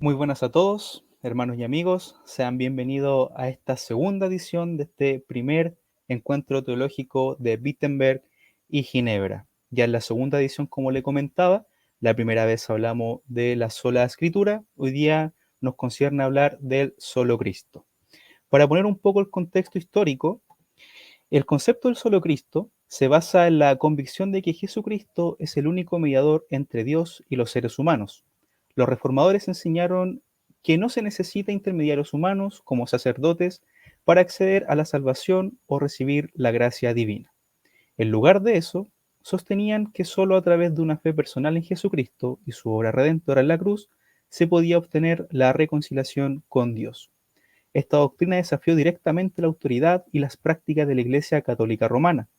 Muy buenas a todos, hermanos y amigos. Sean bienvenidos a esta segunda edición de este primer encuentro teológico de Wittenberg y Ginebra. Ya en la segunda edición, como le comentaba, la primera vez hablamos de la sola escritura, hoy día nos concierne hablar del solo Cristo. Para poner un poco el contexto histórico, el concepto del solo Cristo se basa en la convicción de que Jesucristo es el único mediador entre Dios y los seres humanos. Los reformadores enseñaron que no se necesita intermediarios humanos como sacerdotes para acceder a la salvación o recibir la gracia divina. En lugar de eso, sostenían que solo a través de una fe personal en Jesucristo y su obra redentora en la cruz se podía obtener la reconciliación con Dios. Esta doctrina desafió directamente la autoridad y las prácticas de la Iglesia Católica Romana,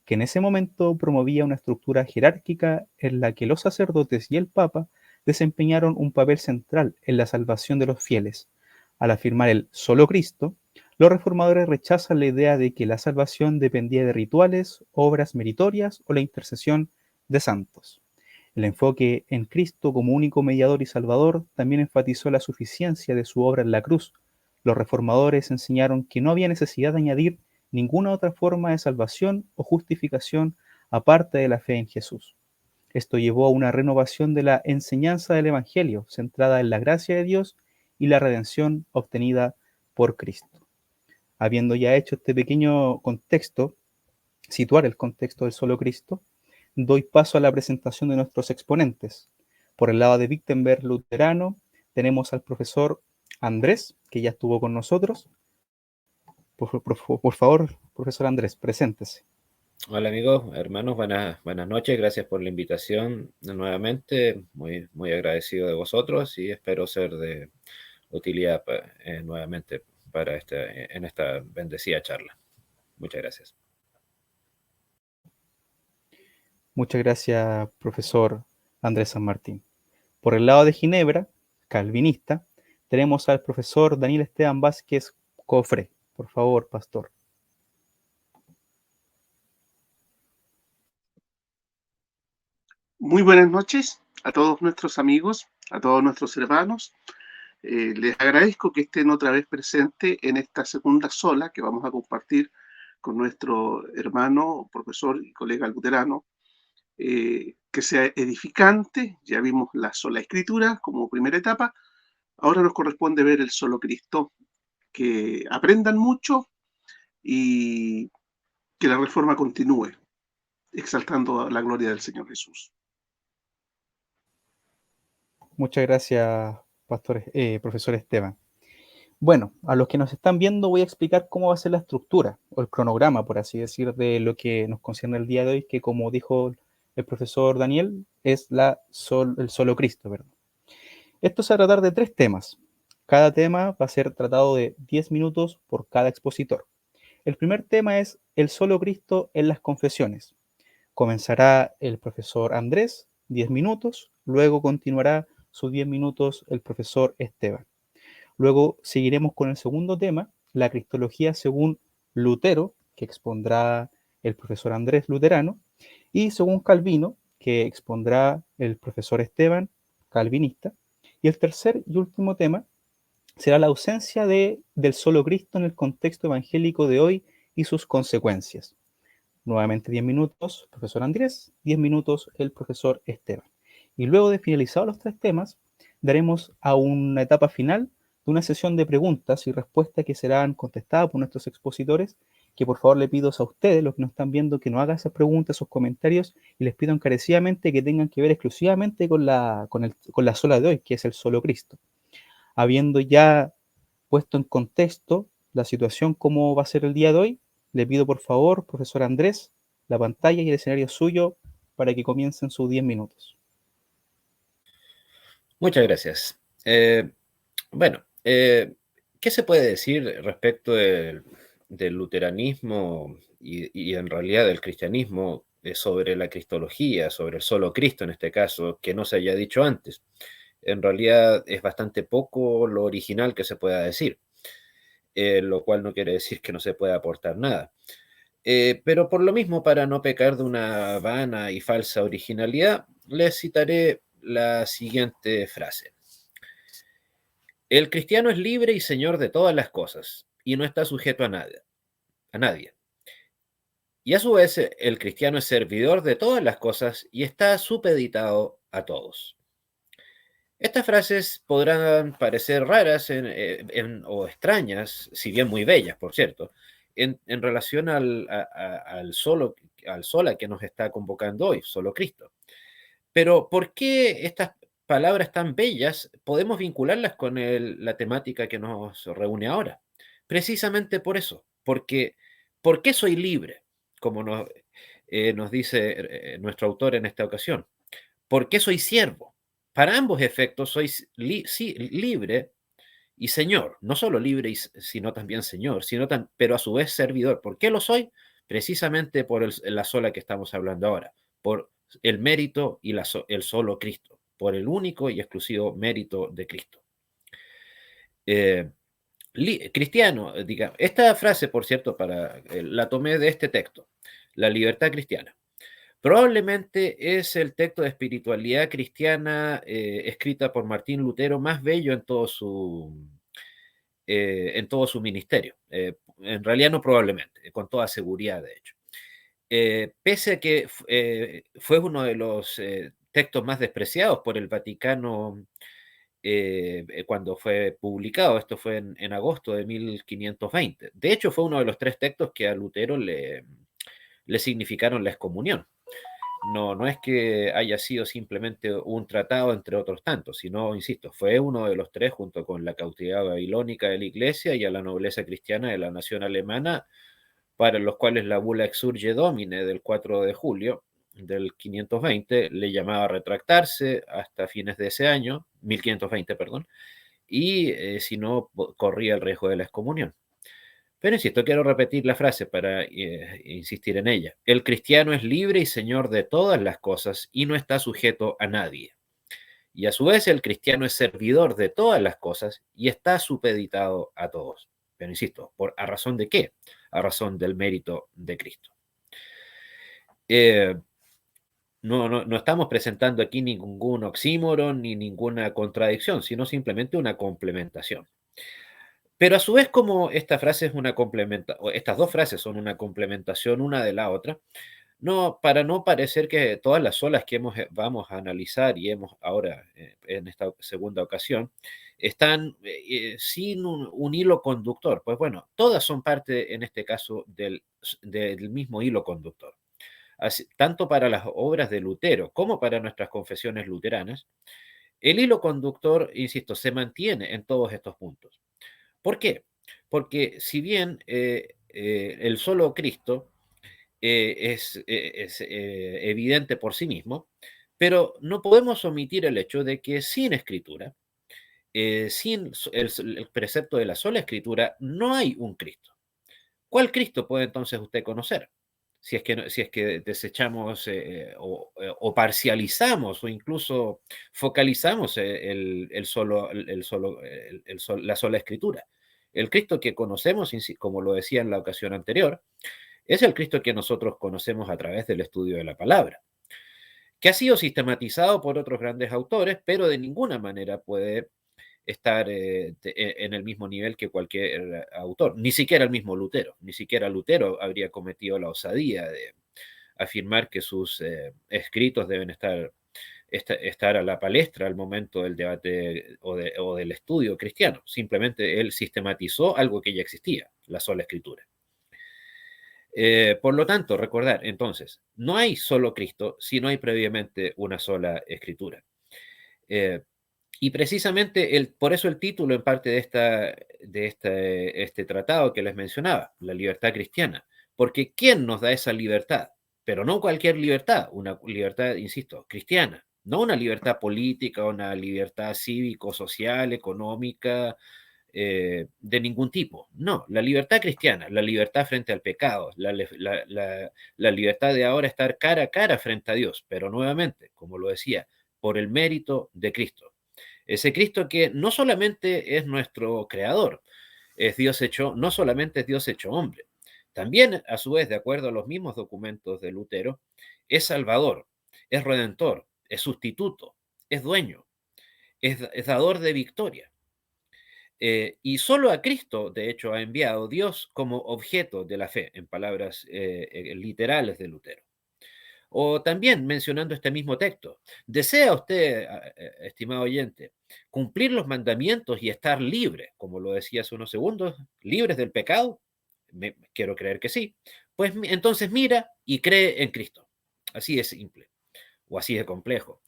que en ese momento promovía una estructura jerárquica en la que los sacerdotes y el Papa desempeñaron un papel central en la salvación de los fieles. Al afirmar el solo Cristo, los reformadores rechazan la idea de que la salvación dependía de rituales, obras meritorias o la intercesión de santos. El enfoque en Cristo como único mediador y salvador también enfatizó la suficiencia de su obra en la cruz. Los reformadores enseñaron que no había necesidad de añadir ninguna otra forma de salvación o justificación aparte de la fe en Jesús. Esto llevó a una renovación de la enseñanza del Evangelio, centrada en la gracia de Dios y la redención obtenida por Cristo. Habiendo ya hecho este pequeño contexto, situar el contexto del solo Cristo, doy paso a la presentación de nuestros exponentes. Por el lado de Wittenberg luterano, tenemos al profesor Andrés, que ya estuvo con nosotros. Por favor, profesor Andrés, preséntese. Hola amigos, hermanos, buenas noches, gracias por la invitación nuevamente, muy agradecido de vosotros y espero ser de utilidad nuevamente para en esta bendecida charla. Muchas gracias. Muchas gracias, profesor Andrés San Martín. Por el lado de Ginebra, calvinista, tenemos al profesor Daniel Esteban Vázquez Cofre. Por favor, pastor. Muy buenas noches a todos nuestros amigos, a todos nuestros hermanos. Les agradezco que estén otra vez presentes en esta segunda sola que vamos a compartir con nuestro hermano, profesor y colega luterano, que sea edificante. Ya vimos la sola escritura como primera etapa. Ahora nos corresponde ver el solo Cristo. Que aprendan mucho y que la reforma continúe, exaltando la gloria del Señor Jesús. Muchas gracias, profesor Esteban. Bueno, a los que nos están viendo voy a explicar cómo va a ser la estructura o el cronograma, por así decir, de lo que nos concierne el día de hoy, que como dijo el profesor Daniel, es el solo Cristo, ¿verdad? Esto se va a tratar de 3 temas. Cada tema va a ser tratado de 10 minutos por cada expositor. El primer tema es el solo Cristo en las confesiones. Comenzará el profesor Andrés, 10 minutos, luego continuará sus 10 minutos el profesor Esteban. Luego seguiremos con el segundo tema, la cristología según Lutero, que expondrá el profesor Andrés Luterano, y según Calvino, que expondrá el profesor Esteban, calvinista. Y el tercer y último tema será la ausencia del solo Cristo en el contexto evangélico de hoy y sus consecuencias. Nuevamente 10 minutos, profesor Andrés, 10 minutos el profesor Esteban. Y luego de finalizados los 3 temas, daremos a una etapa final de una sesión de preguntas y respuestas que serán contestadas por nuestros expositores, que por favor le pido a ustedes, los que nos están viendo, que nos hagan esas preguntas, esos comentarios, y les pido encarecidamente que tengan que ver exclusivamente con la sola de hoy, que es el solo Cristo. Habiendo ya puesto en contexto la situación, cómo va a ser el día de hoy, le pido por favor, profesor Andrés, la pantalla y el escenario suyo para que comiencen sus 10 minutos. Muchas gracias. ¿Qué se puede decir respecto del luteranismo y en realidad del cristianismo sobre la cristología, sobre el solo Cristo en este caso, que no se haya dicho antes? En realidad es bastante poco lo original que se pueda decir, lo cual no quiere decir que no se pueda aportar nada. Pero por lo mismo, para no pecar de una vana y falsa originalidad, les citaré la siguiente frase. El cristiano es libre y señor de todas las cosas y no está sujeto a nadie. Y a su vez, el cristiano es servidor de todas las cosas y está supeditado a todos. Estas frases podrán parecer raras o extrañas, si bien muy bellas, por cierto, en relación al sola que nos está convocando hoy, solo Cristo. Pero ¿por qué estas palabras tan bellas podemos vincularlas con la temática que nos reúne ahora? Precisamente por eso, porque ¿por qué soy libre? Como nos dice nuestro autor en esta ocasión. ¿Por qué soy siervo? Para ambos efectos soy sí, libre y señor. No solo libre, sino también señor, pero a su vez servidor. ¿Por qué lo soy? Precisamente por la sola que estamos hablando ahora, por el mérito y el solo Cristo, por el único y exclusivo mérito de Cristo. Cristiano, diga, esta frase, por cierto, la tomé de este texto, La libertad cristiana. Probablemente es el texto de espiritualidad cristiana escrita por Martín Lutero más bello en todo su ministerio. En realidad no probablemente, con toda seguridad, de hecho. Pese a que fue uno de los textos más despreciados por el Vaticano cuando fue publicado, esto fue en agosto de 1520. De hecho, fue uno de los 3 textos que a Lutero le significaron la excomunión. No es que haya sido simplemente un tratado entre otros tantos, sino, insisto, fue uno de los 3 junto con la cautividad babilónica de la Iglesia y a la nobleza cristiana de la nación alemana, para los cuales la bula Exsurge Domine del 4 de julio del 520 le llamaba a retractarse hasta fines de ese año, 1520, perdón, y si no, corría el riesgo de la excomunión. Pero insisto, quiero repetir la frase para insistir en ella. El cristiano es libre y señor de todas las cosas y no está sujeto a nadie. Y a su vez el cristiano es servidor de todas las cosas y está supeditado a todos. Pero insisto, ¿a razón de qué? A razón del mérito de Cristo. No estamos presentando aquí ningún oxímoron ni ninguna contradicción, sino simplemente una complementación. Pero a su vez, como esta frase es una estas 2 frases son una complementación una de la otra, para no parecer que todas las solas que vamos a analizar y hemos ahora en esta segunda ocasión están sin un hilo conductor. Pues bueno, todas son parte en este caso del mismo hilo conductor. Tanto para las obras de Lutero como para nuestras confesiones luteranas, el hilo conductor, insisto, se mantiene en todos estos puntos. ¿Por qué? Porque si bien el solo Cristo es evidente por sí mismo, pero no podemos omitir el hecho de que sin escritura, sin el precepto de la sola escritura, no hay un Cristo. ¿Cuál Cristo puede entonces usted conocer? Si es que desechamos o parcializamos o incluso focalizamos la sola escritura. El Cristo que conocemos, como lo decía en la ocasión anterior, es el Cristo que nosotros conocemos a través del estudio de la palabra, que ha sido sistematizado por otros grandes autores, pero de ninguna manera puede estar en el mismo nivel que cualquier autor, ni siquiera el mismo Lutero. Ni siquiera Lutero habría cometido la osadía de afirmar que sus escritos deben estar a la palestra al momento del debate o del estudio cristiano. Simplemente él sistematizó algo que ya existía, la sola escritura. Por lo tanto, recordar, entonces, no hay solo Cristo si no hay previamente una sola escritura. Y precisamente por eso el título en parte de este tratado que les mencionaba, la libertad cristiana. Porque ¿quién nos da esa libertad? Pero no cualquier libertad, una libertad, insisto, cristiana. No una libertad política, una libertad cívico, social, económica, de ningún tipo. No, la libertad cristiana, la libertad frente al pecado, la libertad de ahora estar cara a cara frente a Dios, pero nuevamente, como lo decía, por el mérito de Cristo. Ese Cristo que no solamente es nuestro creador, no solamente es Dios hecho hombre, también a su vez, de acuerdo a los mismos documentos de Lutero, es Salvador, es Redentor, es sustituto, es dueño, es dador de victoria. Y solo a Cristo, de hecho, ha enviado Dios como objeto de la fe, en palabras literales de Lutero. O también mencionando este mismo texto, ¿desea usted, estimado oyente, cumplir los mandamientos y estar libre, como lo decía hace unos segundos, libres del pecado? Quiero creer que sí. Pues entonces mira y cree en Cristo. Así de simple o así de complejo.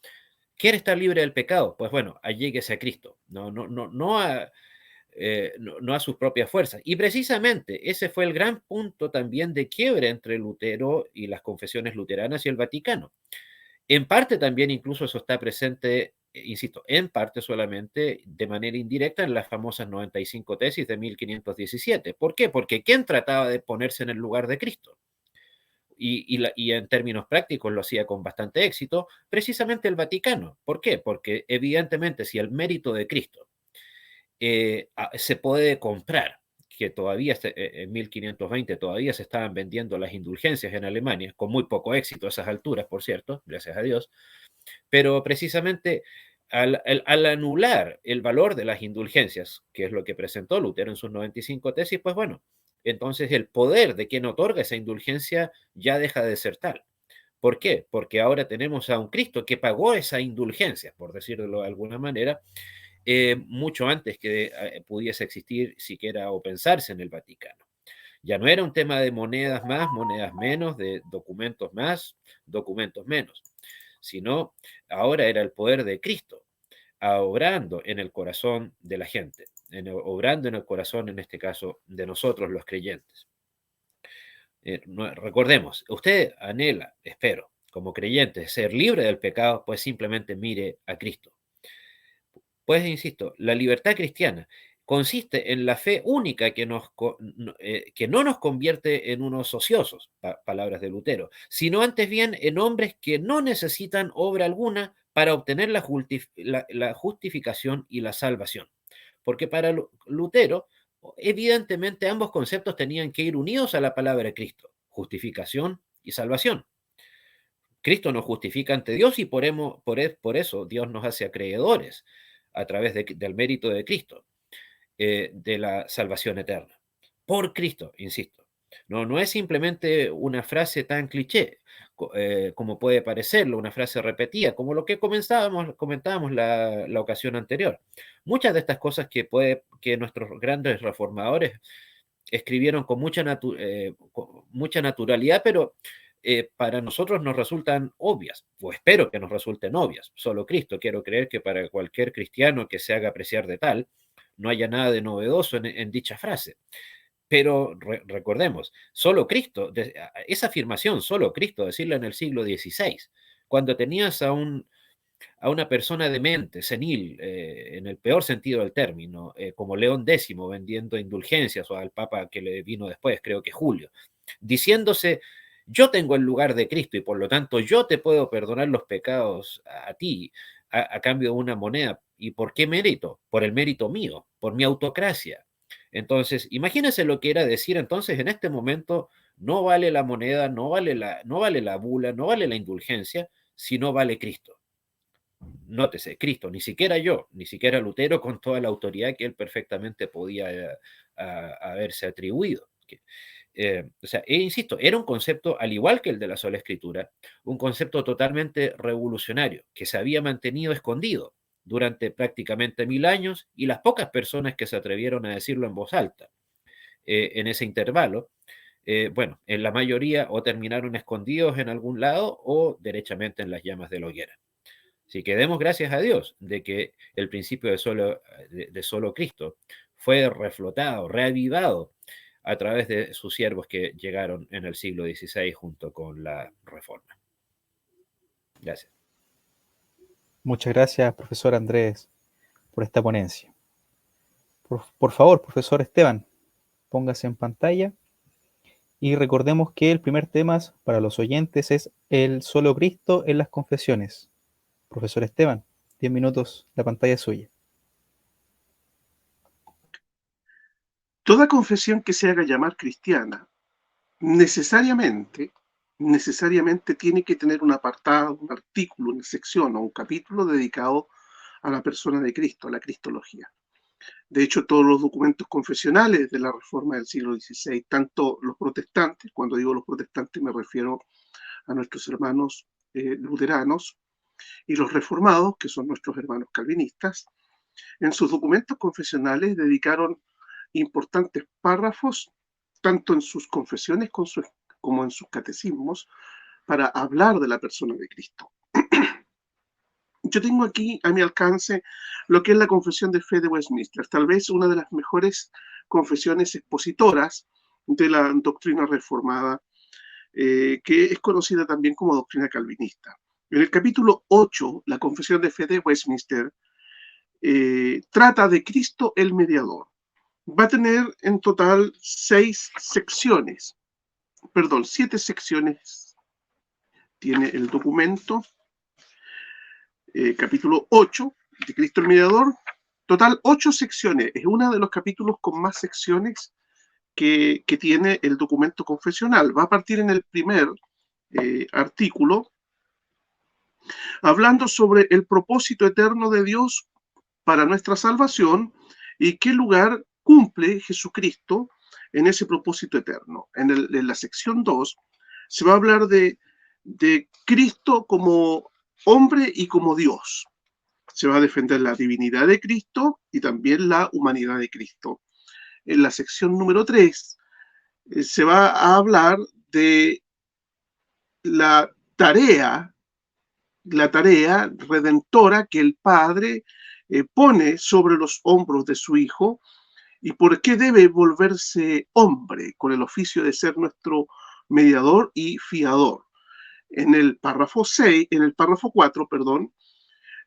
¿Quiere estar libre del pecado? Pues bueno, alléguese a Cristo. No a sus propias fuerzas. Y precisamente ese fue el gran punto también de quiebre entre Lutero y las confesiones luteranas y el Vaticano. En parte también incluso eso está presente, insisto, en parte solamente de manera indirecta en las famosas 95 tesis de 1517. ¿Por qué? Porque ¿quién trataba de ponerse en el lugar de Cristo? Y en términos prácticos lo hacía con bastante éxito, precisamente el Vaticano. ¿Por qué? Porque evidentemente si el mérito de Cristo se puede comprar, que todavía en 1520 todavía se estaban vendiendo las indulgencias en Alemania, con muy poco éxito a esas alturas, por cierto, gracias a Dios, pero precisamente al anular el valor de las indulgencias, que es lo que presentó Lutero en sus 95 tesis, pues bueno, entonces el poder de quien otorga esa indulgencia ya deja de ser tal. ¿Por qué? Porque ahora tenemos a un Cristo que pagó esa indulgencia, por decirlo de alguna manera, mucho antes que pudiese existir siquiera o pensarse en el Vaticano. Ya no era un tema de monedas más, monedas menos, de documentos más, documentos menos, sino ahora era el poder de Cristo, obrando en el corazón de la gente, obrando en el corazón, en este caso, de nosotros los creyentes. Recordemos, usted anhela, espero, como creyente, ser libre del pecado, pues simplemente mire a Cristo. Pues, insisto, la libertad cristiana consiste en la fe única que no nos convierte en unos ociosos, palabras de Lutero, sino antes bien en hombres que no necesitan obra alguna para obtener la justificación y la salvación. Porque para Lutero, evidentemente ambos conceptos tenían que ir unidos a la palabra de Cristo, justificación y salvación. Cristo nos justifica ante Dios y por eso Dios nos hace acreedores a través del mérito de Cristo, de la salvación eterna. Por Cristo, insisto. No es simplemente una frase tan cliché como puede parecerlo, una frase repetida, como lo que comentábamos la ocasión anterior. Muchas de estas cosas que nuestros grandes reformadores escribieron con mucha naturalidad, pero para nosotros nos resultan obvias, o espero que nos resulten obvias. Solo Cristo, quiero creer que para cualquier cristiano que se haga apreciar de tal, no haya nada de novedoso en dicha frase. Pero recordemos, solo Cristo, esa afirmación, solo Cristo, decirla en el siglo XVI, cuando tenías a una persona demente, senil, en el peor sentido del término, como León X vendiendo indulgencias, o al Papa que le vino después, creo que Julio, diciéndose, yo tengo el lugar de Cristo y por lo tanto yo te puedo perdonar los pecados a ti a cambio de una moneda. ¿Y por qué mérito? Por el mérito mío, por mi autocracia. Entonces, imagínense lo que era decir entonces en este momento, no vale la moneda, no vale la bula, no vale la indulgencia, sino vale Cristo. Nótese, Cristo, ni siquiera yo, ni siquiera Lutero, con toda la autoridad que él perfectamente podía haberse atribuido. O sea, insisto, era un concepto, al igual que el de la sola escritura, un concepto totalmente revolucionario, que se había mantenido escondido durante prácticamente 1000 años, y las pocas personas que se atrevieron a decirlo en voz alta en ese intervalo, bueno, en la mayoría o terminaron escondidos en algún lado o derechamente en las llamas de la hoguera. Así que demos gracias a Dios de que el principio de solo Cristo fue reflotado, reavivado a través de sus siervos que llegaron en el siglo XVI junto con la Reforma. Gracias. Muchas gracias, profesor Andrés, por esta ponencia. Por favor, profesor Esteban, póngase en pantalla y recordemos que el primer tema para los oyentes es el solo Cristo en las confesiones. Profesor Esteban, 10 minutos, la pantalla es suya. Toda confesión que se haga llamar cristiana necesariamente tiene que tener un apartado, un artículo, una sección o un capítulo dedicado a la persona de Cristo, a la cristología. De hecho, todos los documentos confesionales de la Reforma del siglo XVI, tanto los protestantes, cuando digo los protestantes me refiero a nuestros hermanos luteranos, y los reformados, que son nuestros hermanos calvinistas, en sus documentos confesionales dedicaron importantes párrafos, tanto en sus confesiones como en sus catecismos, para hablar de la persona de Cristo. Yo tengo aquí a mi alcance lo que es la Confesión de Fe de Westminster, tal vez una de las mejores confesiones expositoras de la doctrina reformada, que es conocida también como doctrina calvinista. En el capítulo 8, la Confesión de Fe de Westminster trata de Cristo el mediador. Va a tener en total 7 secciones tiene el documento. Capítulo 8 de Cristo el Mediador, total 8 secciones. Es uno de los capítulos con más secciones que tiene el documento confesional. Va a partir en el primer artículo, hablando sobre el propósito eterno de Dios para nuestra salvación y qué lugar cumple Jesucristo en ese propósito eterno. En la sección 2 se va a hablar de Cristo como hombre y como Dios. Se va a defender la divinidad de Cristo y también la humanidad de Cristo. En la sección número 3 se va a hablar de la tarea redentora que el Padre pone sobre los hombros de su Hijo y por qué debe volverse hombre con el oficio de ser nuestro mediador y fiador. En el párrafo 4,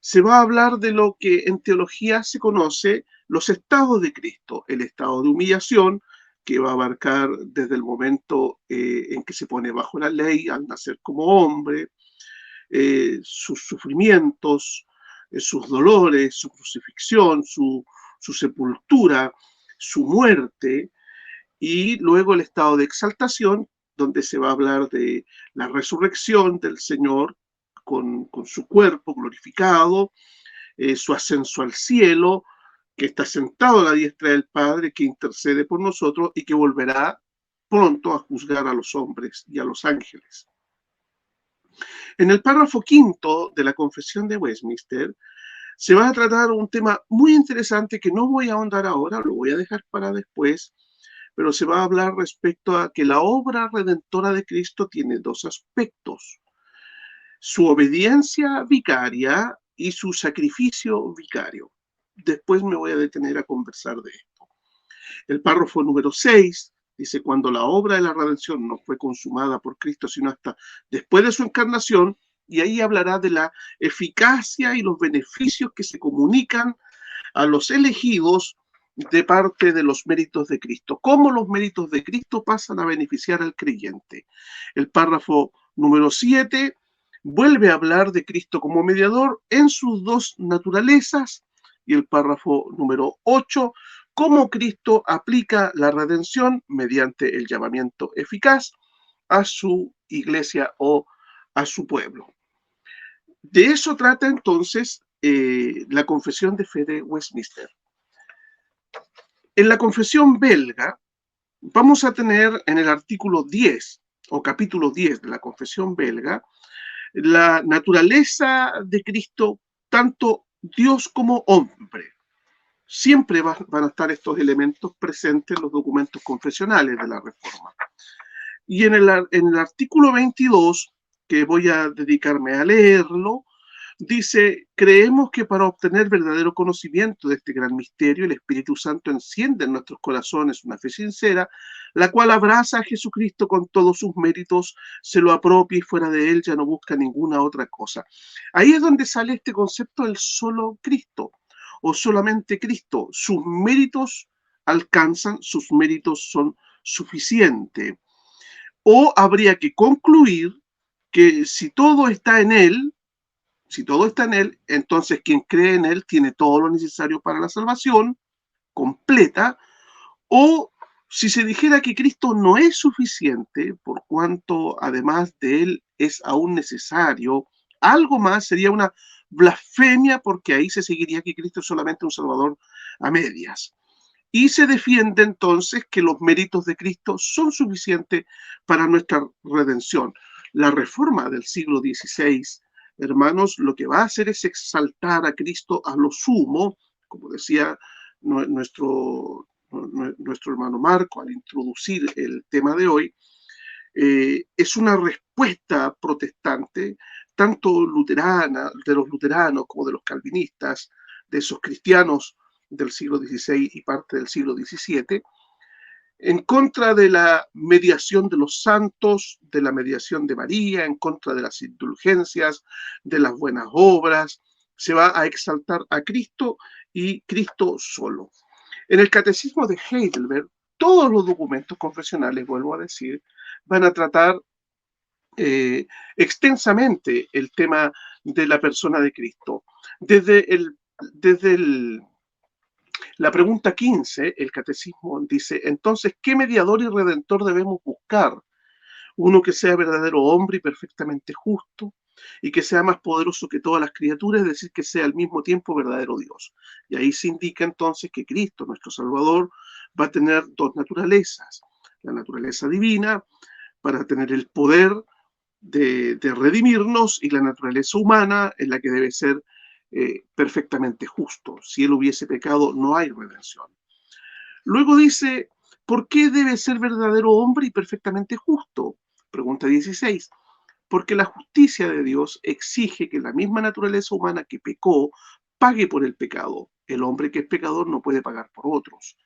se va a hablar de lo que en teología se conoce los estados de Cristo, el estado de humillación, que va a abarcar desde el momento en que se pone bajo la ley al nacer como hombre, sus sufrimientos, sus dolores, su crucifixión, su sepultura, su muerte, y luego el estado de exaltación, donde se va a hablar de la resurrección del Señor con su cuerpo glorificado, su ascenso al cielo, que está sentado a la diestra del Padre, que intercede por nosotros y que volverá pronto a juzgar a los hombres y a los ángeles. En el párrafo 5 de la Confesión de Westminster se va a tratar un tema muy interesante que no voy a ahondar ahora, lo voy a dejar para después, pero se va a hablar respecto a que la obra redentora de Cristo tiene 2 aspectos: su obediencia vicaria y su sacrificio vicario. Después me voy a detener a conversar de esto. El párrafo número 6 dice: cuando la obra de la redención no fue consumada por Cristo, sino hasta después de su encarnación, y ahí hablará de la eficacia y los beneficios que se comunican a los elegidos de parte de los méritos de Cristo. ¿Cómo los méritos de Cristo pasan a beneficiar al creyente? El párrafo número 7 vuelve a hablar de Cristo como mediador en sus 2 naturalezas, y el párrafo número 8, cómo Cristo aplica la redención mediante el llamamiento eficaz a su iglesia o a su pueblo. De eso trata entonces la Confesión de Fe de Westminster. En la Confesión belga vamos a tener en el artículo 10 o capítulo 10 de la Confesión belga la naturaleza de Cristo, tanto Dios como hombre. Siempre van a estar estos elementos presentes en los documentos confesionales de la Reforma. Y en el artículo 22, que voy a dedicarme a leerlo, dice: creemos que para obtener verdadero conocimiento de este gran misterio, el Espíritu Santo enciende en nuestros corazones una fe sincera, la cual abraza a Jesucristo con todos sus méritos, se lo apropia y fuera de él ya no busca ninguna otra cosa. Ahí es donde sale este concepto del solo Cristo o solamente Cristo. Sus méritos alcanzan, sus méritos son suficientes. O habría que concluir que si todo está en él, entonces quien cree en él tiene todo lo necesario para la salvación completa. O si se dijera que Cristo no es suficiente, por cuanto además de él es aún necesario algo más, sería una blasfemia, porque ahí se seguiría que Cristo es solamente un salvador a medias. Y se defiende entonces que los méritos de Cristo son suficientes para nuestra redención. La reforma del siglo XVI, hermanos, lo que va a hacer es exaltar a Cristo a lo sumo, como decía nuestro hermano Marco al introducir el tema de hoy. Es una respuesta protestante, tanto luterana, de los luteranos como de los calvinistas, de esos cristianos del siglo XVI y parte del siglo XVII, en contra de la mediación de los santos, de la mediación de María, en contra de las indulgencias, de las buenas obras. Se va a exaltar a Cristo y Cristo solo. En el Catecismo de Heidelberg, todos los documentos confesionales, vuelvo a decir, van a tratar extensamente el tema de la persona de Cristo. Desde la pregunta 15, el Catecismo dice, entonces, ¿qué mediador y redentor debemos buscar? Uno que sea verdadero hombre y perfectamente justo, y que sea más poderoso que todas las criaturas, es decir, que sea al mismo tiempo verdadero Dios. Y ahí se indica entonces que Cristo, nuestro Salvador, va a tener dos naturalezas. La naturaleza divina, para tener el poder de redimirnos, y la naturaleza humana, en la que debe ser perfectamente justo. Si él hubiese pecado, no hay redención. Luego dice, ¿por qué debe ser verdadero hombre y perfectamente justo? Pregunta 16. Porque la justicia de Dios exige que la misma naturaleza humana que pecó pague por el pecado. El hombre que es pecador no puede pagar por otros.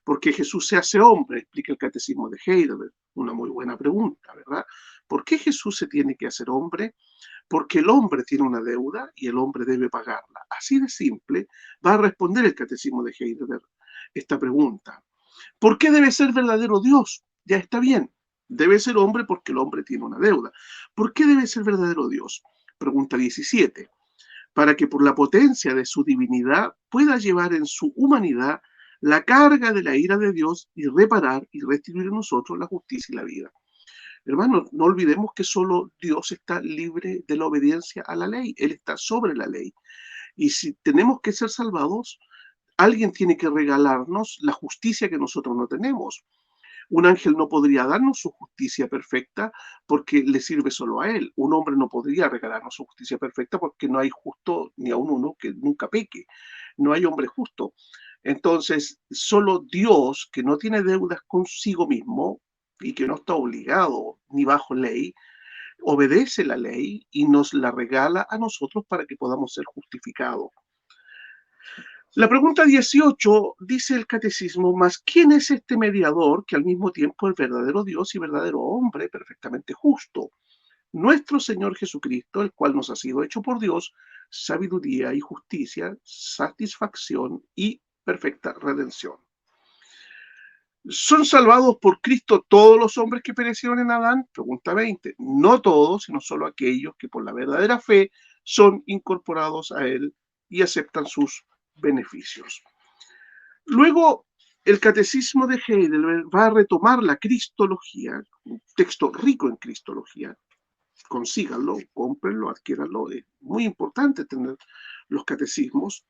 Porque Jesús se hace hombre, explica el Catecismo de Heidelberg. Una muy buena pregunta, ¿verdad? ¿Por qué Jesús se tiene que hacer hombre? Porque el hombre tiene una deuda y el hombre debe pagarla. Así de simple va a responder el Catecismo de Heidelberg esta pregunta. ¿Por qué debe ser verdadero Dios? Ya está bien. Debe ser hombre porque el hombre tiene una deuda. ¿Por qué debe ser verdadero Dios? Pregunta 17. Para que por la potencia de su divinidad pueda llevar en su humanidad la carga de la ira de Dios y reparar y restituir en nosotros la justicia y la vida. Hermanos, no olvidemos que solo Dios está libre de la obediencia a la ley. Él está sobre la ley. Y si tenemos que ser salvados, alguien tiene que regalarnos la justicia que nosotros no tenemos. Un ángel no podría darnos su justicia perfecta porque le sirve solo a él. Un hombre no podría regalarnos su justicia perfecta porque no hay justo ni aun uno que nunca peque. No hay hombre justo. Entonces, solo Dios, que no tiene deudas consigo mismo y que no está obligado ni bajo ley, obedece la ley y nos la regala a nosotros para que podamos ser justificados. La pregunta 18 dice el catecismo, más ¿quién es este mediador que al mismo tiempo es verdadero Dios y verdadero hombre, perfectamente justo? Nuestro Señor Jesucristo, el cual nos ha sido hecho por Dios, sabiduría y justicia, satisfacción y perfecta redención. ¿Son salvados por Cristo todos los hombres que perecieron en Adán? Pregunta 20. No todos, sino solo aquellos que por la verdadera fe son incorporados a Él y aceptan sus beneficios. Luego, el Catecismo de Heidelberg va a retomar la cristología, un texto rico en cristología. Consíganlo, cómprenlo, adquiéranlo. Es muy importante tener los catecismos.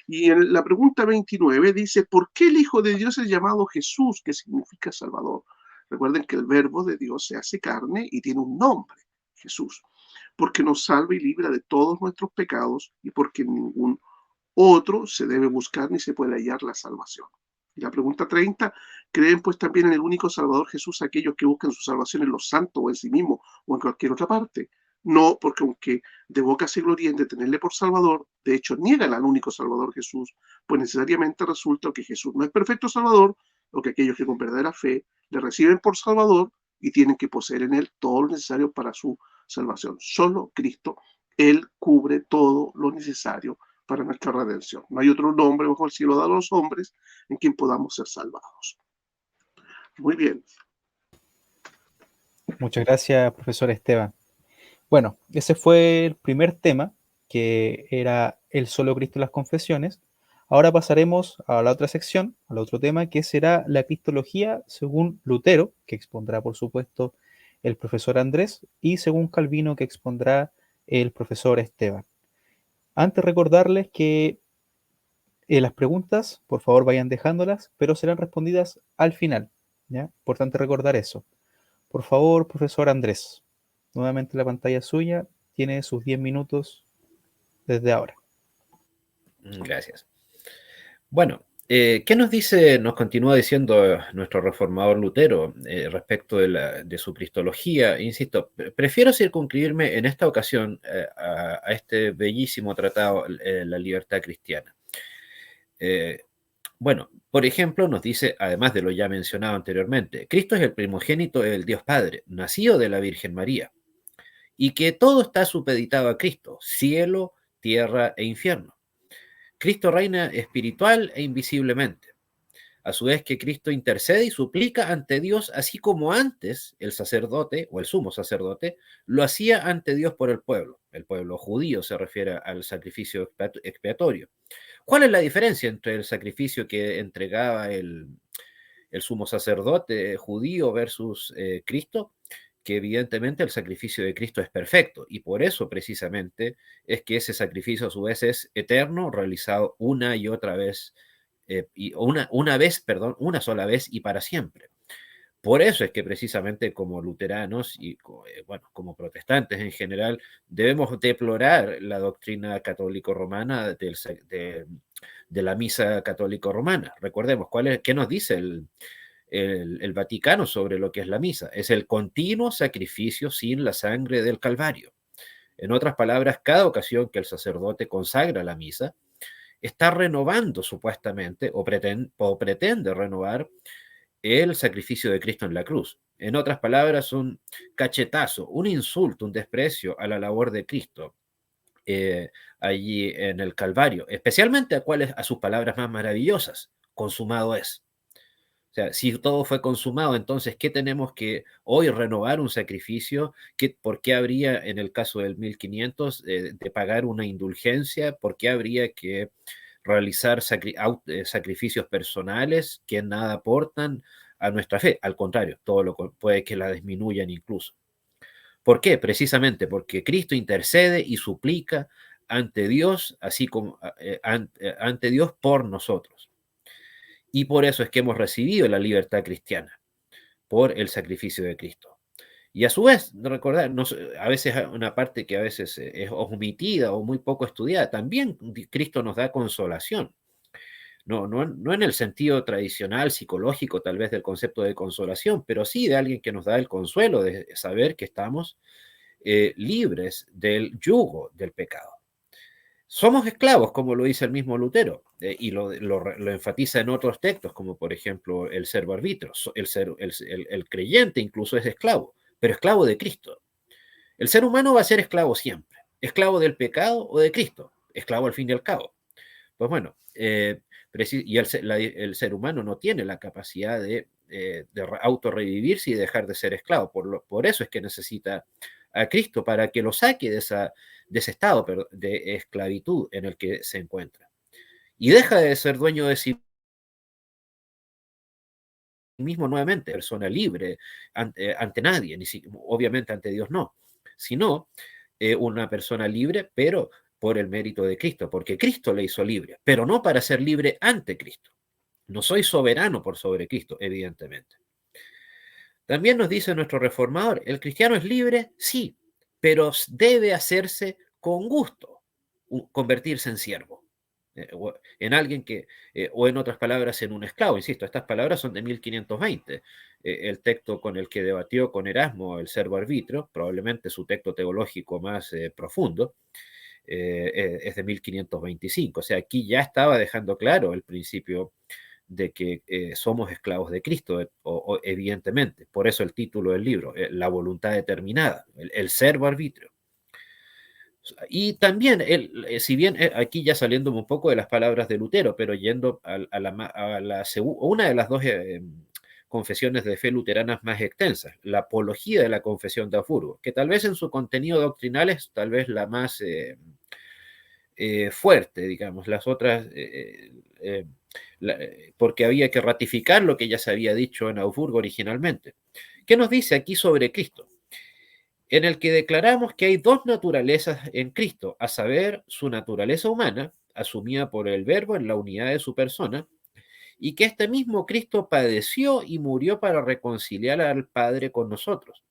Y en la pregunta 29 dice, ¿por qué el Hijo de Dios es llamado Jesús, que significa Salvador? Recuerden que el verbo de Dios se hace carne y tiene un nombre, Jesús, porque nos salva y libra de todos nuestros pecados y porque en ningún otro se debe buscar ni se puede hallar la salvación. Y la pregunta 30, ¿creen pues también en el único Salvador Jesús aquellos que buscan su salvación en los santos o en sí mismo o en cualquier otra parte? No, porque aunque de boca se gloríen de tenerle por Salvador, de hecho niegan al único Salvador Jesús, pues necesariamente resulta que Jesús no es perfecto Salvador, o que aquellos que con verdadera fe le reciben por Salvador y tienen que poseer en él todo lo necesario para su salvación. Solo Cristo, Él cubre todo lo necesario para nuestra redención. No hay otro nombre bajo el cielo dado a los hombres en quien podamos ser salvados. Muy bien. Muchas gracias, profesor Esteban. Bueno, ese fue el primer tema, que era el solo Cristo en las confesiones. Ahora pasaremos a la otra sección, al otro tema, que será la cristología según Lutero, que expondrá, por supuesto, el profesor Andrés, y según Calvino, que expondrá el profesor Esteban. Antes recordarles que Las preguntas, por favor, vayan dejándolas, pero serán respondidas al final, ¿ya? Importante recordar eso. Por favor, profesor Andrés, nuevamente la pantalla es suya, tiene sus 10 minutos desde ahora. Gracias. Bueno, ¿qué nos continúa diciendo nuestro reformador Lutero respecto de su cristología? Insisto, prefiero circunscribirme en esta ocasión a este bellísimo tratado, La Libertad Cristiana. Bueno, por ejemplo, nos dice, además de lo ya mencionado anteriormente, Cristo es el primogénito del Dios Padre, nacido de la Virgen María, y que todo está supeditado a Cristo, cielo, tierra e infierno. Cristo reina espiritual e invisiblemente. A su vez que Cristo intercede y suplica ante Dios, así como antes el sacerdote o el sumo sacerdote lo hacía ante Dios por el pueblo judío se refiere al sacrificio expiatorio. ¿Cuál es la diferencia entre el sacrificio que entregaba el sumo sacerdote judío versus Cristo? Que evidentemente el sacrificio de Cristo es perfecto y por eso precisamente es que ese sacrificio a su vez es eterno, realizado una y otra vez, una sola vez y para siempre. Por eso es que precisamente como luteranos y bueno, como protestantes en general, debemos deplorar la doctrina católico-romana de la misa católico-romana. Recordemos, ¿qué nos dice el Vaticano sobre lo que es la misa? Es el continuo sacrificio sin la sangre del Calvario. En otras palabras, cada ocasión que el sacerdote consagra la misa, está renovando supuestamente o pretende renovar el sacrificio de Cristo en la cruz. En otras palabras, un cachetazo, un insulto, un desprecio a la labor de Cristo allí en el Calvario, especialmente a sus palabras más maravillosas: consumado es. O sea, si todo fue consumado, entonces, ¿qué tenemos que hoy renovar un sacrificio? ¿Por qué habría, en el caso del 1500, de pagar una indulgencia? ¿Por qué habría que realizar sacrificios personales que nada aportan a nuestra fe? Al contrario, puede que la disminuyan incluso. ¿Por qué? Precisamente porque Cristo intercede y suplica ante Dios, así como ante Dios por nosotros. Y por eso es que hemos recibido la libertad cristiana, por el sacrificio de Cristo. Y a su vez, recordar, a veces una parte que a veces es omitida o muy poco estudiada, también Cristo nos da consolación. No en el sentido tradicional, psicológico, tal vez del concepto de consolación, pero sí de alguien que nos da el consuelo de saber que estamos libres del yugo del pecado. Somos esclavos, como lo dice el mismo Lutero, y lo enfatiza en otros textos, como por ejemplo el servo arbitrio. El creyente incluso es esclavo, pero esclavo de Cristo. El ser humano va a ser esclavo siempre, esclavo del pecado o de Cristo, esclavo al fin y al cabo. Pues bueno, y el ser humano no tiene la capacidad de autorrevivirse y dejar de ser esclavo. Por eso es que necesita a Cristo para que lo saque de ese estado de esclavitud en el que se encuentra. Y deja de ser dueño de sí mismo nuevamente, persona libre ante nadie, obviamente ante Dios no, sino una persona libre, pero por el mérito de Cristo, porque Cristo le hizo libre, pero no para ser libre ante Cristo. No soy soberano por sobre Cristo, evidentemente. También nos dice nuestro reformador, el cristiano es libre, sí, pero debe hacerse con gusto, convertirse en siervo, en alguien o en otras palabras, en un esclavo. Insisto, estas palabras son de 1520. El texto con el que debatió con Erasmo el servo arbitrio, probablemente su texto teológico más profundo, es de 1525. O sea, aquí ya estaba dejando claro el principio de que somos esclavos de Cristo, evidentemente. Por eso el título del libro, La voluntad determinada, el servo arbitrio. Y también, si bien aquí ya saliendo un poco de las palabras de Lutero, pero yendo a una de las dos confesiones de fe luteranas más extensas, la Apología de la Confesión de Augsburgo, que tal vez en su contenido doctrinal es tal vez la más fuerte, digamos. Las otras, porque había que ratificar lo que ya se había dicho en Augsburgo originalmente. ¿Qué nos dice aquí sobre Cristo? En el que declaramos que hay dos naturalezas en Cristo, a saber, su naturaleza humana, asumida por el Verbo en la unidad de su persona, y que este mismo Cristo padeció y murió para reconciliar al Padre con nosotros,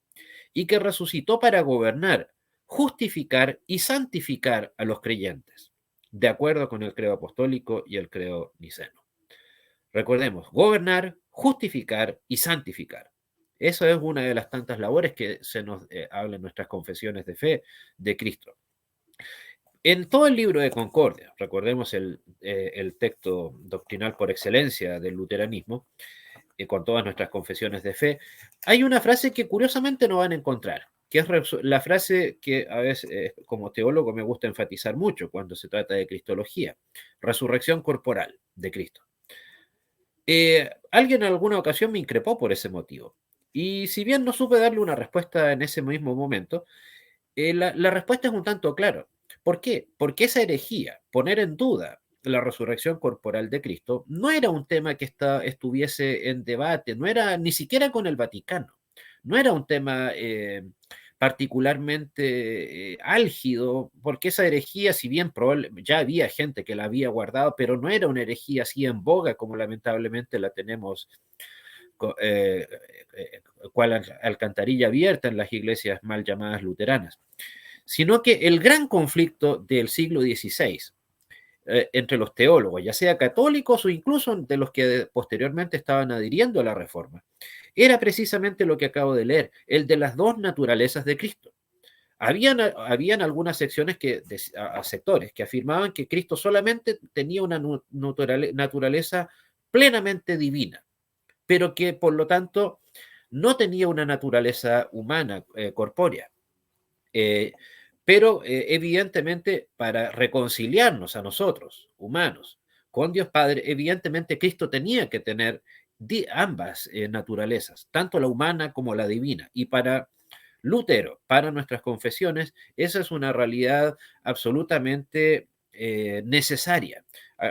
y que resucitó para gobernar, justificar y santificar a los creyentes, de acuerdo con el credo apostólico y el credo niceno. Recordemos, gobernar, justificar y santificar. Eso es una de las tantas labores que se nos habla en nuestras confesiones de fe de Cristo. En todo el libro de Concordia, recordemos el texto doctrinal por excelencia del luteranismo, con todas nuestras confesiones de fe, hay una frase que curiosamente no van a encontrar, que es la frase que a veces como teólogo me gusta enfatizar mucho cuando se trata de cristología: resurrección corporal de Cristo. Alguien en alguna ocasión me increpó por ese motivo, y si bien no supe darle una respuesta en ese mismo momento, la respuesta es un tanto clara. ¿Por qué? Porque esa herejía, poner en duda la resurrección corporal de Cristo, no era un tema que estuviese en debate, no era ni siquiera con el Vaticano, no era un tema particularmente álgido, porque esa herejía, si bien ya había gente que la había guardado, pero no era una herejía así en boga como lamentablemente la tenemos cual alcantarilla abierta en las iglesias mal llamadas luteranas, sino que el gran conflicto del siglo XVI entre los teólogos, ya sea católicos o incluso de los que posteriormente estaban adhiriendo a la Reforma, era precisamente lo que acabo de leer, el de las dos naturalezas de Cristo. Habían algunas secciones sectores que afirmaban que Cristo solamente tenía una naturaleza plenamente divina, pero que por lo tanto no tenía una naturaleza humana, corpórea. Pero evidentemente para reconciliarnos a nosotros, humanos, con Dios Padre, evidentemente Cristo tenía que tener ambas naturalezas, tanto la humana como la divina. Y para Lutero, para nuestras confesiones, esa es una realidad absolutamente necesaria,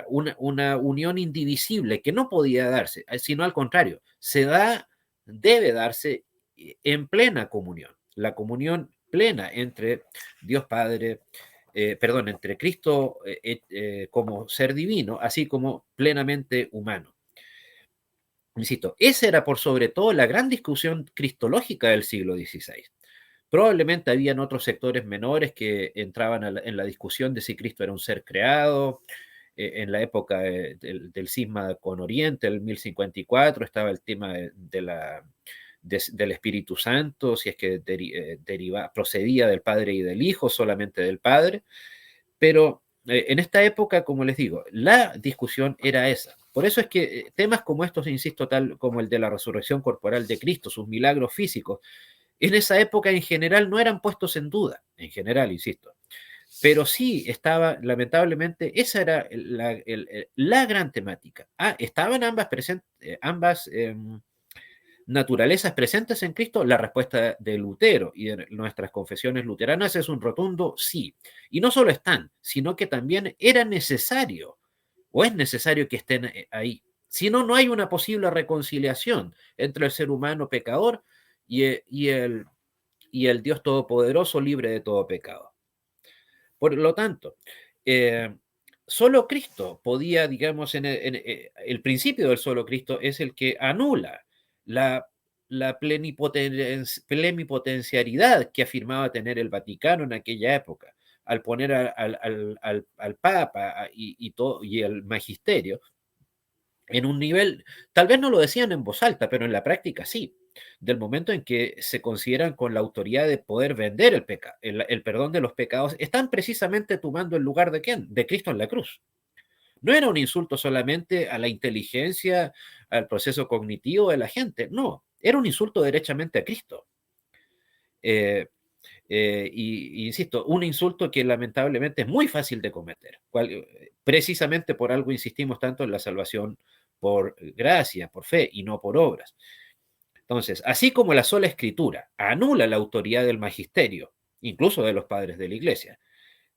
una unión indivisible que no podía darse, sino al contrario, debe darse en plena comunión, la comunión plena entre Dios Padre, entre Cristo como ser divino, así como plenamente humano. Insisto, esa era por sobre todo la gran discusión cristológica del siglo XVI. Probablemente habían otros sectores menores que entraban en la discusión de si Cristo era un ser creado. En la época del cisma con Oriente, el 1054, estaba el tema del Espíritu Santo, si es que procedía del Padre y del Hijo, solamente del Padre. Pero en esta época, como les digo, la discusión era esa. Por eso es que temas como estos, insisto, tal como el de la resurrección corporal de Cristo, sus milagros físicos, en esa época en general no eran puestos en duda, en general, insisto. Pero sí estaba, lamentablemente, esa era la gran temática. ¿Estaban ambas naturalezas presentes en Cristo? La respuesta de Lutero y de nuestras confesiones luteranas es un rotundo sí. Y no solo están, sino que también era necesario, o es necesario que estén ahí. Si no, no hay una posible reconciliación entre el ser humano pecador y el Dios Todopoderoso libre de todo pecado. Por lo tanto, solo Cristo podía, digamos, el principio del solo Cristo es el que anula la plenipotencialidad que afirmaba tener el Vaticano en aquella época, al poner al Papa y el magisterio en un nivel, tal vez no lo decían en voz alta, pero en la práctica sí, del momento en que se consideran con la autoridad de poder vender el perdón de los pecados, están precisamente tomando el lugar de ¿quién? De Cristo en la cruz. No era un insulto solamente a la inteligencia, al proceso cognitivo de la gente, no, era un insulto derechamente a Cristo. Insisto, un insulto que lamentablemente es muy fácil de cometer. Precisamente por algo insistimos tanto en la salvación por gracia, por fe y no por obras. Entonces, así como la sola escritura anula la autoridad del magisterio, incluso de los padres de la iglesia,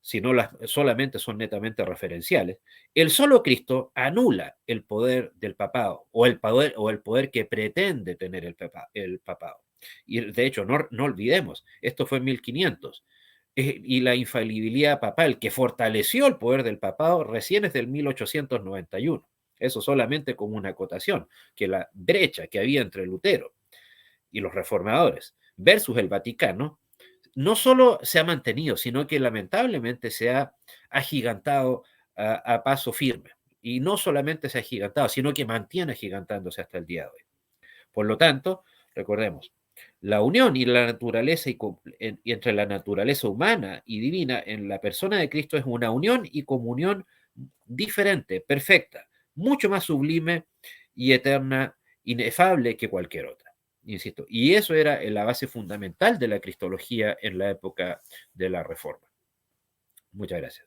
si no solamente son netamente referenciales, el solo Cristo anula el poder del papado o el poder que pretende tener el papado. Y de hecho, no olvidemos, esto fue en 1500. y la infalibilidad papal, que fortaleció el poder del papado recién es del 1891. Eso solamente como una acotación, que la brecha que había entre Lutero y los reformadores versus el Vaticano no solo se ha mantenido, sino que lamentablemente se ha agigantado a paso firme. Y no solamente se ha agigantado, sino que mantiene agigantándose hasta el día de hoy. Por lo tanto, recordemos, la unión y la naturaleza y entre la naturaleza humana y divina en la persona de Cristo es una unión y comunión diferente, perfecta, mucho más sublime y eterna, inefable que cualquier otra. Insisto, y eso era la base fundamental de la cristología en la época de la Reforma. Muchas gracias.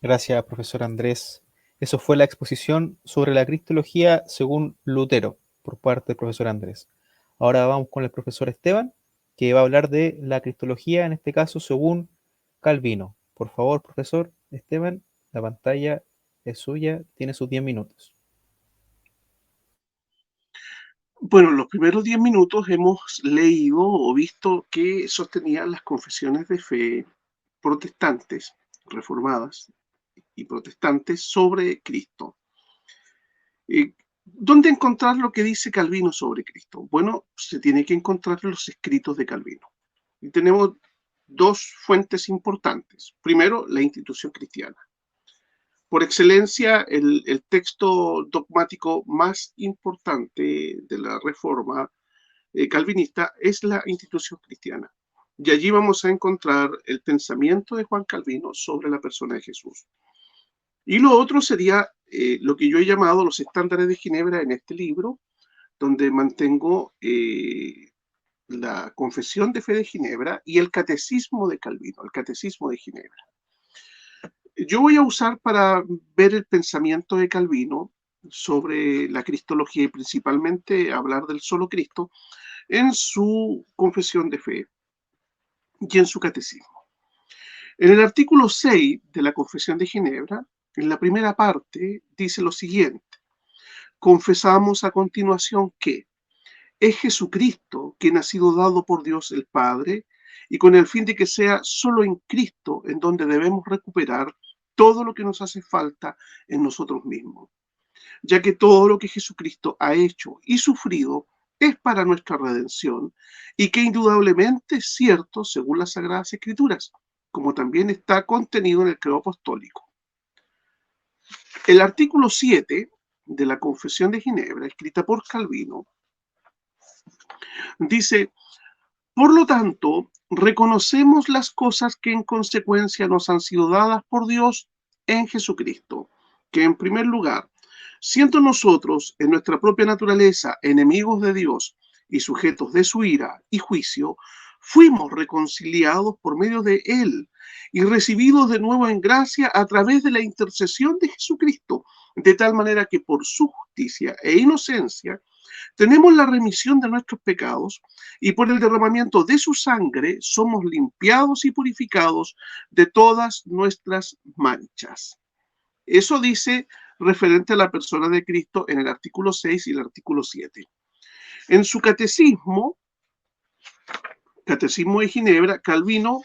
Gracias, profesor Andrés. Eso fue la exposición sobre la cristología según Lutero, por parte del profesor Andrés. Ahora vamos con el profesor Esteban, que va a hablar de la cristología, en este caso, según Calvino. Por favor, profesor Esteban, la pantalla es suya, tiene sus 10 minutos. Bueno, los primeros 10 minutos hemos leído o visto que sostenían las confesiones de fe protestantes, reformadas y protestantes sobre Cristo. ¿Dónde encontrar lo que dice Calvino sobre Cristo? Bueno, se tiene que encontrar en los escritos de Calvino. Y tenemos dos fuentes importantes. Primero, la institución cristiana. Por excelencia, el texto dogmático más importante de la Reforma calvinista es la institución cristiana. Y allí vamos a encontrar el pensamiento de Juan Calvino sobre la persona de Jesús. Y lo otro sería lo que yo he llamado los estándares de Ginebra en este libro, donde mantengo la confesión de fe de Ginebra y el catecismo de Calvino, el catecismo de Ginebra. Yo voy a usar para ver el pensamiento de Calvino sobre la cristología y principalmente hablar del solo Cristo en su confesión de fe y en su catecismo. En el artículo 6 de la Confesión de Ginebra, en la primera parte, dice lo siguiente: confesamos a continuación que es Jesucristo quien ha sido dado por Dios el Padre, y con el fin de que sea solo en Cristo en donde debemos recuperar todo lo que nos hace falta en nosotros mismos, ya que todo lo que Jesucristo ha hecho y sufrido es para nuestra redención, y que indudablemente es cierto según las Sagradas Escrituras, como también está contenido en el Credo Apostólico. El artículo 7 de la Confesión de Ginebra, escrita por Calvino, dice: por lo tanto, reconocemos las cosas que en consecuencia nos han sido dadas por Dios en Jesucristo, que en primer lugar, siendo nosotros en nuestra propia naturaleza enemigos de Dios y sujetos de su ira y juicio, fuimos reconciliados por medio de Él y recibidos de nuevo en gracia a través de la intercesión de Jesucristo, de tal manera que por su justicia e inocencia tenemos la remisión de nuestros pecados, y por el derramamiento de su sangre somos limpiados y purificados de todas nuestras manchas. Eso dice referente a la persona de Cristo en el artículo 6 y el artículo 7. En su catecismo de Ginebra, Calvino,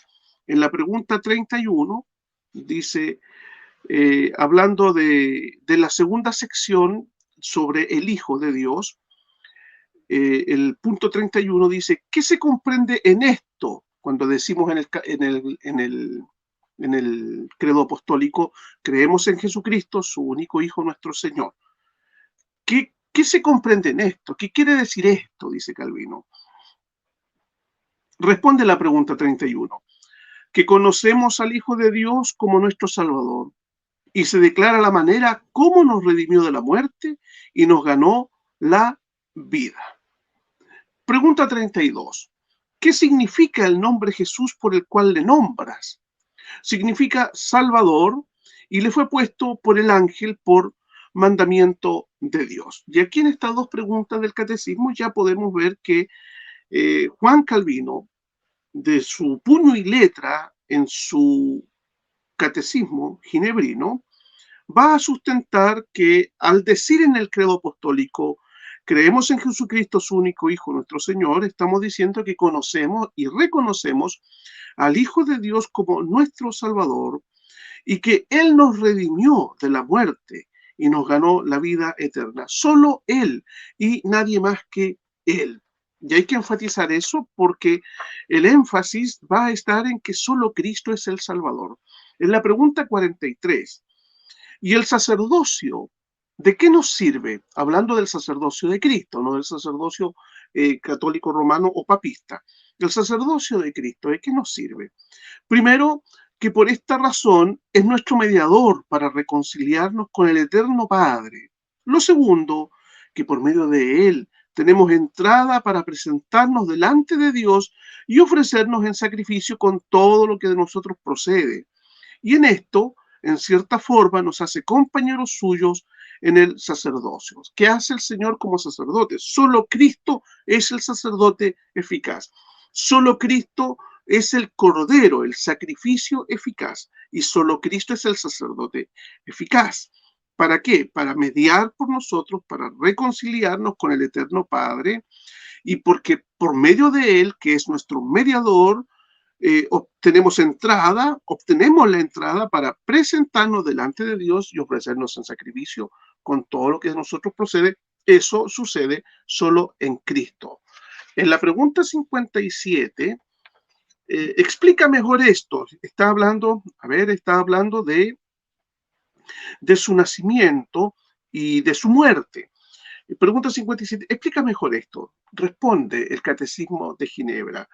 en la pregunta 31, dice, hablando de la segunda sección sobre el Hijo de Dios, el punto 31 dice: ¿qué se comprende en esto? Cuando decimos en el credo apostólico, creemos en Jesucristo, su único Hijo, nuestro Señor. ¿Qué se comprende en esto? ¿Qué quiere decir esto? Dice Calvino. Responde la pregunta 31. Que conocemos al Hijo de Dios como nuestro Salvador, y se declara la manera cómo nos redimió de la muerte y nos ganó la vida. Pregunta 32. ¿Qué significa el nombre Jesús por el cual le nombras? Significa Salvador, y le fue puesto por el ángel por mandamiento de Dios. Y aquí en estas dos preguntas del catecismo ya podemos ver que Juan Calvino, de su puño y letra en su catecismo ginebrino, va a sustentar que al decir en el credo apostólico creemos en Jesucristo, su único Hijo, nuestro Señor, estamos diciendo que conocemos y reconocemos al Hijo de Dios como nuestro Salvador y que Él nos redimió de la muerte y nos ganó la vida eterna. Solo Él y nadie más que Él. Y hay que enfatizar eso porque el énfasis va a estar en que solo Cristo es el Salvador. En la pregunta 43, ¿y el sacerdocio de qué nos sirve? Hablando del sacerdocio de Cristo, no del sacerdocio católico romano o papista. El sacerdocio de Cristo, ¿de qué nos sirve? Primero, que por esta razón es nuestro mediador para reconciliarnos con el Eterno Padre. Lo segundo, que por medio de él tenemos entrada para presentarnos delante de Dios y ofrecernos en sacrificio con todo lo que de nosotros procede. Y en esto, en cierta forma, nos hace compañeros suyos en el sacerdocio. ¿Qué hace el Señor como sacerdote? Solo Cristo es el sacerdote eficaz. Solo Cristo es el cordero, el sacrificio eficaz. Y solo Cristo es el sacerdote eficaz. ¿Para qué? Para mediar por nosotros, para reconciliarnos con el Eterno Padre, y porque por medio de él, que es nuestro mediador, obtenemos la entrada para presentarnos delante de Dios y ofrecernos en sacrificio con todo lo que de nosotros procede. Eso sucede solo en Cristo. En la pregunta 57, explica mejor esto. Está hablando de su nacimiento y de su muerte. Pregunta 57, explica mejor esto. Responde el Catecismo de Ginebra,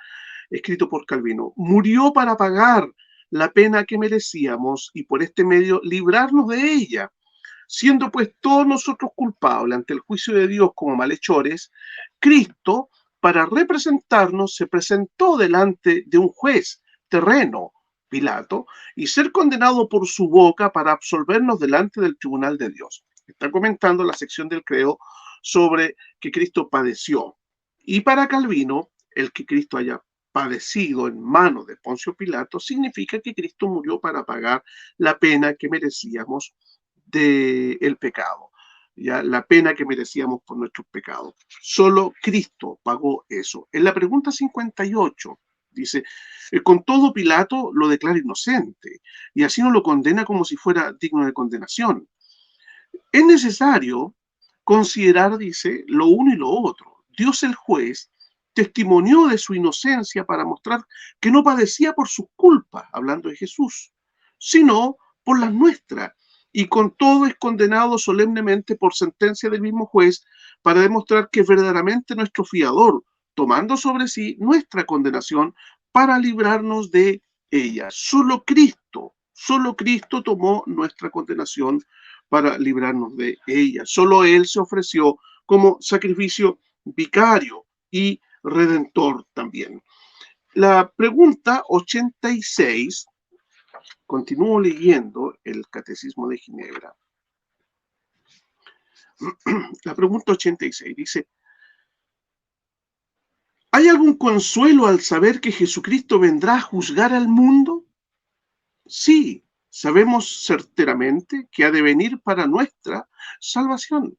escrito por Calvino. Murió para pagar la pena que merecíamos y por este medio librarnos de ella. Siendo pues todos nosotros culpables ante el juicio de Dios como malhechores, Cristo, para representarnos, se presentó delante de un juez terreno, Pilato, y ser condenado por su boca para absolvernos delante del tribunal de Dios. Está comentando la sección del credo sobre que Cristo padeció. Y para Calvino, el que Cristo haya padecido en manos de Poncio Pilato significa que Cristo murió para pagar la pena que merecíamos del pecado, ya la pena que merecíamos por nuestros pecados. Solo Cristo pagó eso. En la pregunta 58 dice, con todo Pilato lo declara inocente y así no lo condena como si fuera digno de condenación. Es necesario considerar, dice, lo uno y lo otro. Dios el juez testimonió de su inocencia para mostrar que no padecía por sus culpas, hablando de Jesús, sino por las nuestras, y con todo es condenado solemnemente por sentencia del mismo juez para demostrar que es verdaderamente nuestro fiador, tomando sobre sí nuestra condenación para librarnos de ella. Solo Cristo tomó nuestra condenación para librarnos de ella. Solo Él se ofreció como sacrificio vicario y redentor también. La pregunta 86, continúo leyendo el Catecismo de Ginebra. La pregunta 86 dice, ¿hay algún consuelo al saber que Jesucristo vendrá a juzgar al mundo? Sí, sabemos certeramente que ha de venir para nuestra salvación.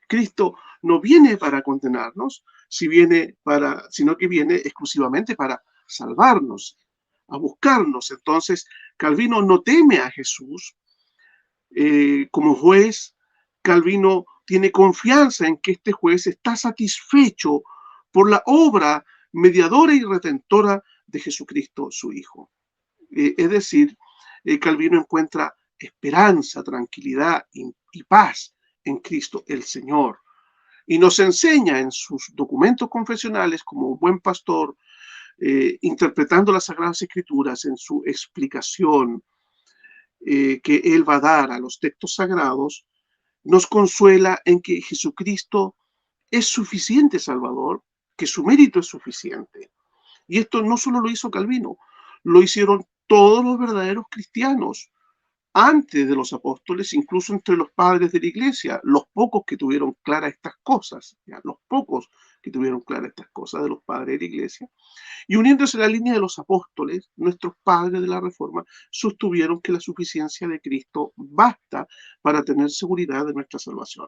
Cristo no viene para condenarnos, sino que viene exclusivamente para salvarnos, a buscarnos. Entonces, Calvino no teme a Jesús como juez. Calvino tiene confianza en que este juez está satisfecho por la obra mediadora y redentora de Jesucristo, su Hijo. Es decir, Calvino encuentra esperanza, tranquilidad y paz en Cristo el Señor. Y nos enseña en sus documentos confesionales, como un buen pastor, interpretando las Sagradas Escrituras en su explicación que él va a dar a los textos sagrados, nos consuela en que Jesucristo es suficiente Salvador, que su mérito es suficiente. Y esto no solo lo hizo Calvino, lo hicieron todos los verdaderos cristianos antes de los apóstoles, incluso entre los padres de la iglesia, los pocos que tuvieron claras estas cosas, ¿ya? Los pocos que tuvieron claras estas cosas de los padres de la iglesia, y uniéndose a la línea de los apóstoles, nuestros padres de la Reforma sostuvieron que la suficiencia de Cristo basta para tener seguridad de nuestra salvación.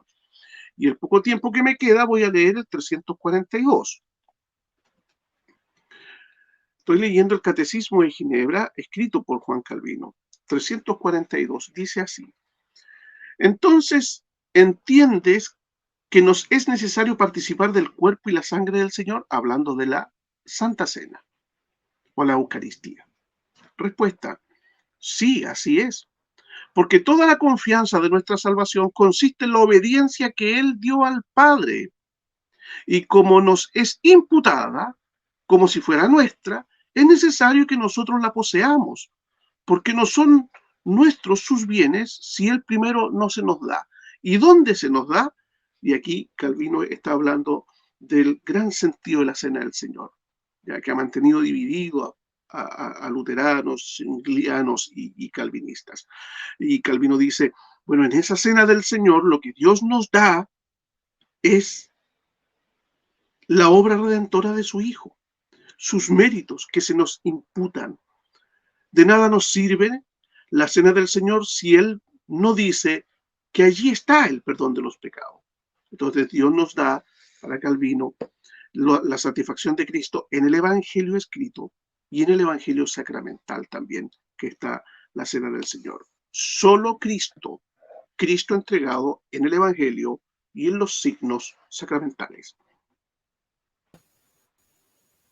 Y el poco tiempo que me queda voy a leer el 342. Estoy leyendo el Catecismo de Ginebra, escrito por Juan Calvino. 342, dice así. Entonces, ¿entiendes que nos es necesario participar del cuerpo y la sangre del Señor? Hablando de la Santa Cena o la Eucaristía. Respuesta, sí, así es. Porque toda la confianza de nuestra salvación consiste en la obediencia que Él dio al Padre. Y como nos es imputada, como si fuera nuestra, es necesario que nosotros la poseamos, porque no son nuestros sus bienes si el primero no se nos da. ¿Y dónde se nos da? Y aquí Calvino está hablando del gran sentido de la cena del Señor, ya que ha mantenido dividido a luteranos, anglianos y calvinistas. Y Calvino dice, bueno, en esa cena del Señor lo que Dios nos da es la obra redentora de su Hijo, sus méritos que se nos imputan. De nada nos sirve la cena del Señor si Él no dice que allí está el perdón de los pecados. Entonces Dios nos da, para Calvino, la satisfacción de Cristo en el Evangelio escrito y en el Evangelio sacramental también, que está la cena del Señor. Solo Cristo, Cristo entregado en el Evangelio y en los signos sacramentales.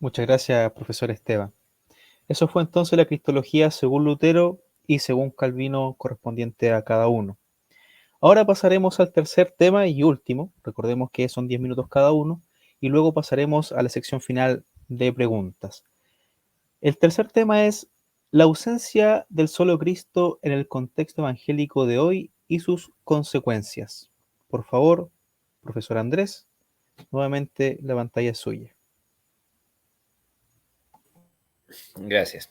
Muchas gracias, profesor Esteban. Eso fue entonces la cristología según Lutero y según Calvino correspondiente a cada uno. Ahora pasaremos al tercer tema y último, recordemos que son 10 minutos cada uno, y luego pasaremos a la sección final de preguntas. El tercer tema es la ausencia del solo Cristo en el contexto evangélico de hoy y sus consecuencias. Por favor, profesor Andrés, nuevamente la pantalla es suya. Gracias.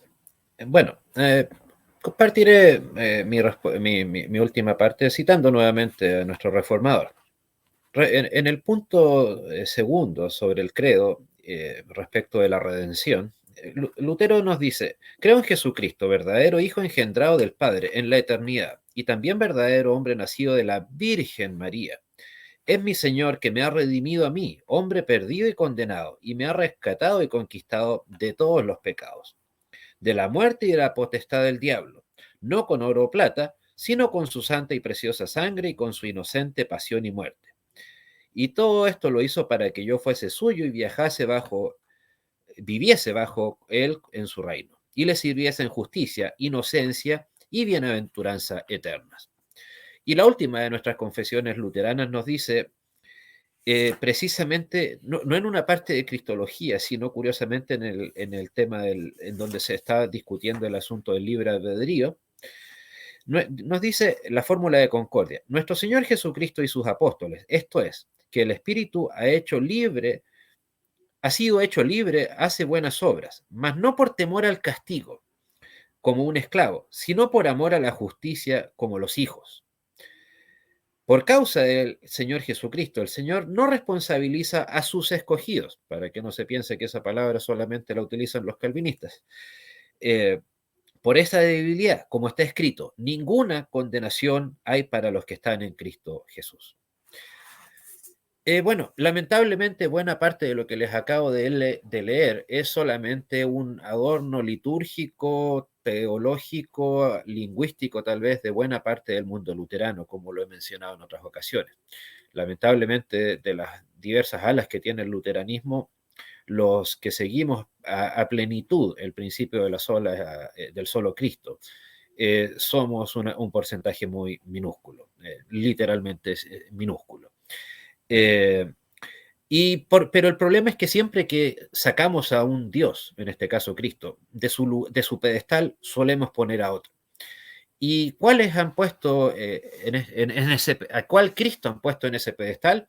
Bueno, compartiré mi última parte citando nuevamente a nuestro reformador. En el punto segundo sobre el credo respecto de la redención, Lutero nos dice, creo en Jesucristo, verdadero Hijo engendrado del Padre en la eternidad, y también verdadero hombre nacido de la Virgen María. Es mi Señor que me ha redimido a mí, hombre perdido y condenado, y me ha rescatado y conquistado de todos los pecados, de la muerte y de la potestad del diablo, no con oro o plata, sino con su santa y preciosa sangre y con su inocente pasión y muerte. Y todo esto lo hizo para que yo fuese suyo y viviese bajo él en su reino, y le sirviese en justicia, inocencia y bienaventuranza eternas. Y la última de nuestras confesiones luteranas nos dice, precisamente, no en una parte de cristología, sino curiosamente en el tema en donde se está discutiendo el asunto del libre albedrío, nos dice la fórmula de concordia. Nuestro Señor Jesucristo y sus apóstoles, esto es, que el Espíritu ha sido hecho libre, hace buenas obras, mas no por temor al castigo, como un esclavo, sino por amor a la justicia, como los hijos. Por causa del Señor Jesucristo, el Señor no responsabiliza a sus escogidos, para que no se piense que esa palabra solamente la utilizan los calvinistas. Por esa debilidad, como está escrito, ninguna condenación hay para los que están en Cristo Jesús. Bueno, lamentablemente buena parte de lo que les acabo de leer es solamente un adorno litúrgico, teológico, lingüístico tal vez de buena parte del mundo luterano, como lo he mencionado en otras ocasiones. Lamentablemente de las diversas alas que tiene el luteranismo, los que seguimos a plenitud el principio de del solo Cristo, somos un porcentaje muy minúsculo, literalmente es minúsculo. Pero el problema es que siempre que sacamos a un Dios, en este caso Cristo, de su pedestal, solemos poner a otro. ¿Y cuáles han puesto a cuál Cristo han puesto en ese pedestal?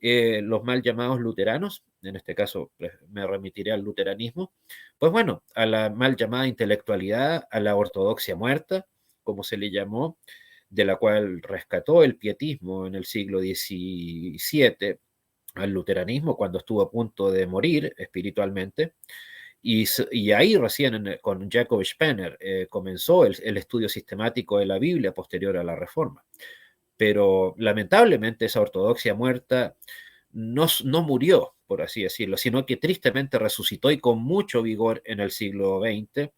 Los mal llamados luteranos, en este caso me remitiré al luteranismo, pues bueno, a la mal llamada intelectualidad, a la ortodoxia muerta, como se le llamó, de la cual rescató el pietismo en el siglo XVII al luteranismo cuando estuvo a punto de morir espiritualmente. Y ahí recién con Jacob Spener comenzó el estudio sistemático de la Biblia posterior a la Reforma. pero lamentablemente esa ortodoxia muerta no murió, por así decirlo, sino que tristemente resucitó y con mucho vigor en el siglo XX,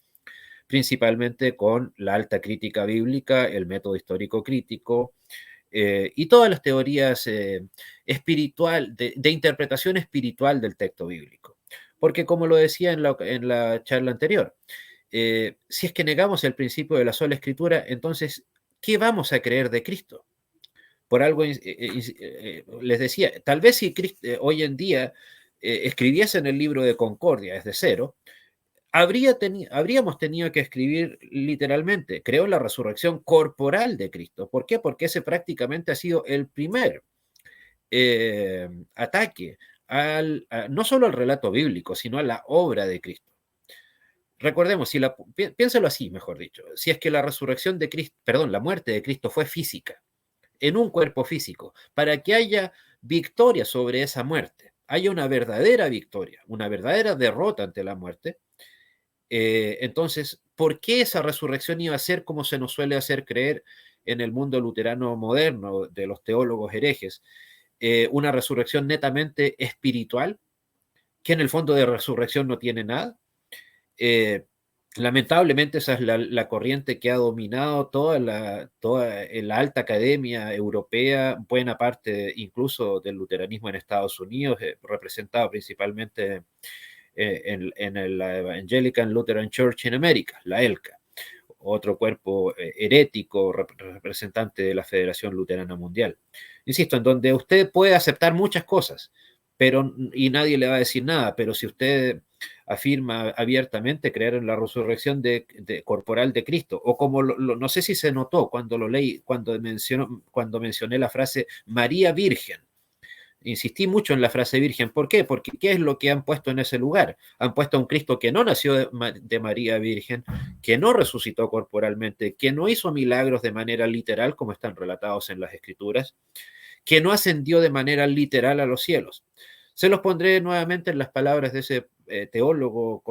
principalmente con la alta crítica bíblica, el método histórico crítico y todas las teorías espiritual, de interpretación espiritual del texto bíblico. Porque como lo decía en la charla anterior, si es que negamos el principio de la sola escritura, entonces, ¿qué vamos a creer de Cristo? Por algo les decía, tal vez si hoy en día escribiesen el libro de Concordia desde cero, habríamos tenido que escribir literalmente, creo en la resurrección corporal de Cristo. ¿Por qué? Porque ese prácticamente ha sido el primer ataque no solo al relato bíblico, sino a la obra de Cristo. Recordemos, piénsalo así, mejor dicho, si es que la resurrección de Cristo, perdón, la muerte de Cristo fue física, en un cuerpo físico, para que haya victoria sobre esa muerte, haya una verdadera victoria, una verdadera derrota ante la muerte, entonces, ¿por qué esa resurrección iba a ser como se nos suele hacer creer en el mundo luterano moderno de los teólogos herejes? Una resurrección netamente espiritual, que en el fondo de resurrección no tiene nada. Lamentablemente esa es la corriente que ha dominado toda la alta academia europea, buena parte incluso del luteranismo en Estados Unidos, representado principalmente en la Evangelical Lutheran Church in America, la ELCA, otro cuerpo herético representante de la Federación Luterana Mundial. Insisto, en donde usted puede aceptar muchas cosas, y nadie le va a decir nada, pero si usted afirma abiertamente creer en la resurrección corporal de Cristo, o como no sé si se notó cuando lo leí, cuando mencioné la frase María Virgen. Insistí mucho en la frase virgen. ¿Por qué? Porque ¿qué es lo que han puesto en ese lugar? Han puesto a un Cristo que no nació de María Virgen, que no resucitó corporalmente, que no hizo milagros de manera literal, como están relatados en las Escrituras, que no ascendió de manera literal a los cielos. Se los pondré nuevamente en las palabras de ese teólogo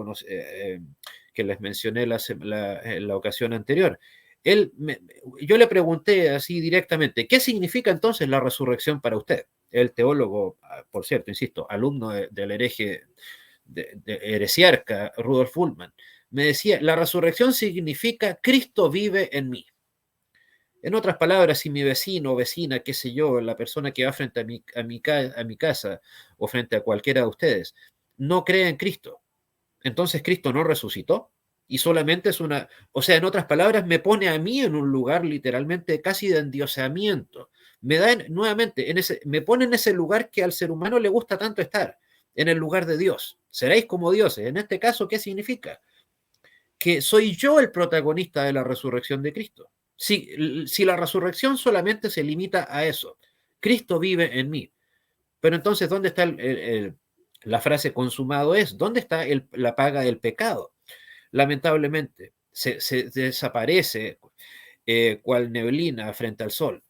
que les mencioné en la ocasión anterior. Yo le pregunté así directamente, ¿qué significa entonces la resurrección para usted? El teólogo, por cierto, insisto, alumno del hereje, de heresiarca Rudolf Bultmann, me decía, la resurrección significa Cristo vive en mí. En otras palabras, si mi vecino o vecina, qué sé yo, la persona que va frente a mi casa o frente a cualquiera de ustedes, no cree en Cristo, entonces Cristo no resucitó y solamente es o sea, en otras palabras, me pone a mí en un lugar literalmente casi de endiosamiento. Nuevamente, me pone en ese lugar que al ser humano le gusta tanto estar, en el lugar de Dios. Seréis como dioses. En este caso, ¿qué significa? Que soy yo el protagonista de la resurrección de Cristo. Si la resurrección solamente se limita a eso, Cristo vive en mí. Pero entonces, ¿dónde está la frase consumado es? ¿Dónde está la paga del pecado? Lamentablemente, se desaparece cual neblina frente al sol.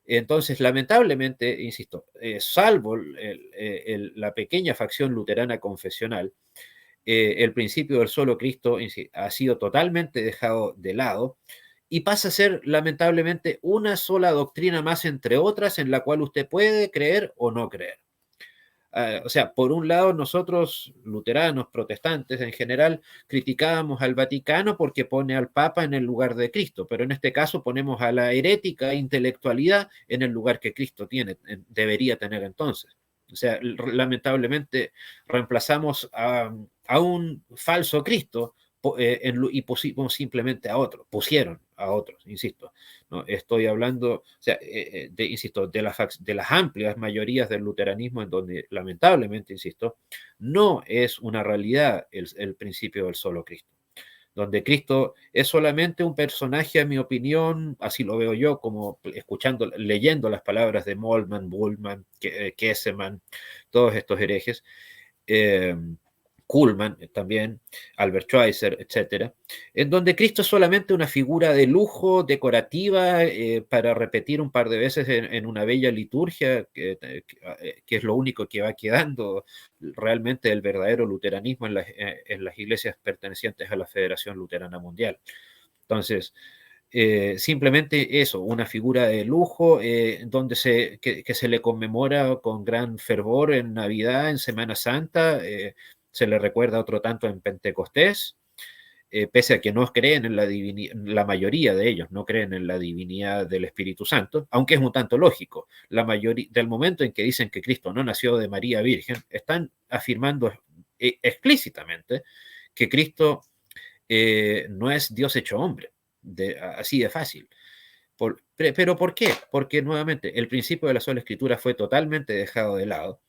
Entonces, lamentablemente, insisto, salvo la pequeña facción luterana confesional, el principio del solo Cristo ha sido totalmente dejado de lado y pasa a ser, lamentablemente, una sola doctrina más entre otras en la cual usted puede creer o no creer. O sea, por un lado, nosotros, luteranos, protestantes en general, criticábamos al Vaticano porque pone al Papa en el lugar de Cristo, pero en este caso ponemos a la herética intelectualidad en el lugar que Cristo debería tener entonces. O sea, lamentablemente reemplazamos a un falso Cristo y pusimos simplemente a otro, pusieron a otros, insisto. ¿No? Estoy hablando, o sea, insisto, de las amplias mayorías del luteranismo en donde lamentablemente, insisto, no es una realidad el principio del solo Cristo. Donde Cristo es solamente un personaje, a mi opinión, así lo veo yo, como leyendo las palabras de Moltmann, Bultmann, Kesselman, todos estos herejes, Kuhlmann también, Albert Schweitzer, etcétera, en donde Cristo es solamente una figura de lujo, decorativa, para repetir un par de veces en una bella liturgia, que es lo único que va quedando realmente del verdadero luteranismo en las iglesias pertenecientes a la Federación Luterana Mundial. Entonces, Simplemente eso, una figura de lujo donde que se le conmemora con gran fervor en Navidad, en Semana Santa, se le recuerda otro tanto en Pentecostés, pese a que no creen en la divinidad, la mayoría de ellos no creen en la divinidad del Espíritu Santo, aunque es un tanto lógico. La mayoría, del momento en que dicen que Cristo no nació de María Virgen, están afirmando explícitamente que Cristo no es Dios hecho hombre, así de fácil. Pero ¿por qué? Porque nuevamente el principio de la sola escritura fue totalmente dejado de lado.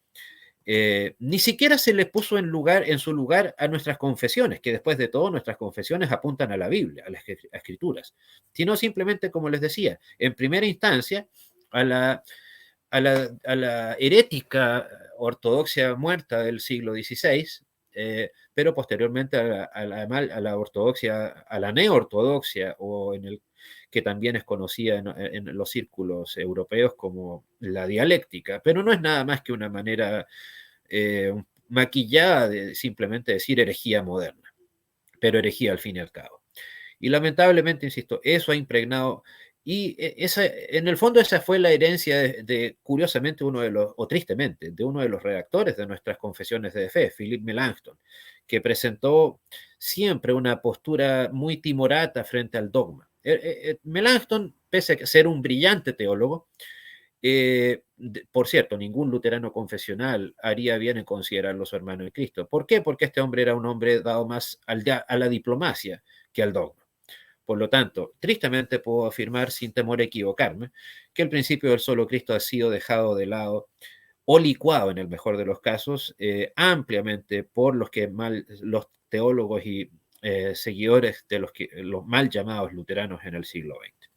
Ni siquiera se le puso en su lugar a nuestras confesiones, que después de todo nuestras confesiones apuntan a la Biblia, a las escrituras, sino simplemente, como les decía, en primera instancia, a la herética ortodoxia muerta del siglo XVI, pero posteriormente a la ortodoxia, a la neortodoxia, o que también es conocida en los círculos europeos como la dialéctica, pero no es nada más que una manera maquillada de simplemente decir herejía moderna, pero herejía al fin y al cabo. Y lamentablemente, insisto, eso ha impregnado, y en el fondo esa fue la herencia curiosamente, o tristemente, de uno de los redactores de nuestras confesiones de fe, Philippe Melanchthon, que presentó siempre una postura muy timorata frente al dogma. Melanchthon, pese a ser un brillante teólogo, por cierto, ningún luterano confesional haría bien en considerarlo su hermano en Cristo. ¿Por qué? Porque este hombre era un hombre dado más a la diplomacia que al dogma. Por lo tanto, tristemente puedo afirmar, sin temor a equivocarme, que el principio del solo Cristo ha sido dejado de lado o licuado, en el mejor de los casos, ampliamente por los teólogos y seguidores de los mal llamados luteranos en el siglo XX.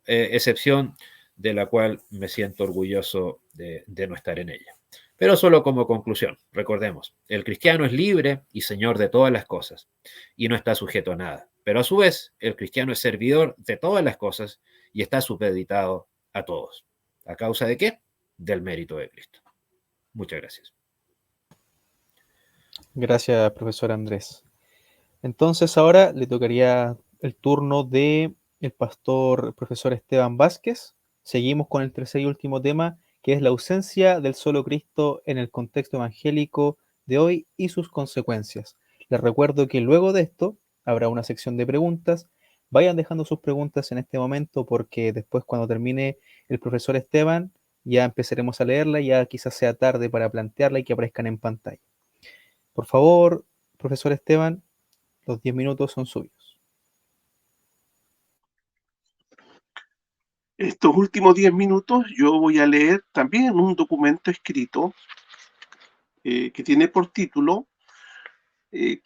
Excepción de la cual me siento orgulloso de no estar en ella. Pero solo como conclusión, recordemos, el cristiano es libre y señor de todas las cosas y no está sujeto a nada. Pero a su vez, el cristiano es servidor de todas las cosas y está supeditado a todos. ¿A causa de qué? Del mérito de Cristo. Muchas gracias. Gracias, profesor Andrés. Entonces ahora le tocaría el turno de el pastor profesor Esteban Vázquez. Seguimos con el tercer y último tema, que es la ausencia del solo Cristo en el contexto evangélico de hoy y sus consecuencias. Les recuerdo que luego de esto habrá una sección de preguntas. Vayan dejando sus preguntas en este momento porque después, cuando termine el profesor Esteban, ya empezaremos a leerla y ya quizás sea tarde para plantearla y que aparezcan en pantalla. Por favor, profesor Esteban, los 10 minutos son suyos. Estos últimos 10 minutos yo voy a leer también un documento escrito que tiene por título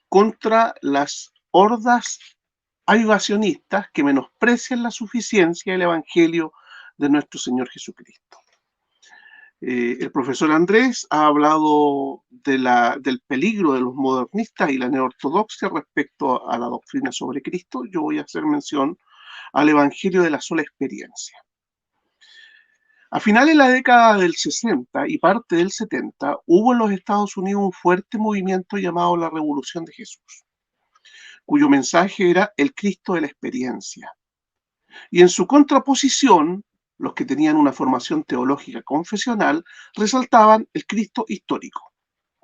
Contra las hordas avivacionistas que menosprecian la suficiencia del Evangelio de nuestro Señor Jesucristo. El profesor Andrés ha hablado del peligro de los modernistas y la neortodoxia respecto a la doctrina sobre Cristo. Yo voy a hacer mención al Evangelio de la sola experiencia. A finales de la década del 60 y parte del 70, hubo en los Estados Unidos un fuerte movimiento llamado la Revolución de Jesús, cuyo mensaje era el Cristo de la experiencia. Y en su contraposición, los que tenían una formación teológica confesional resaltaban el Cristo histórico.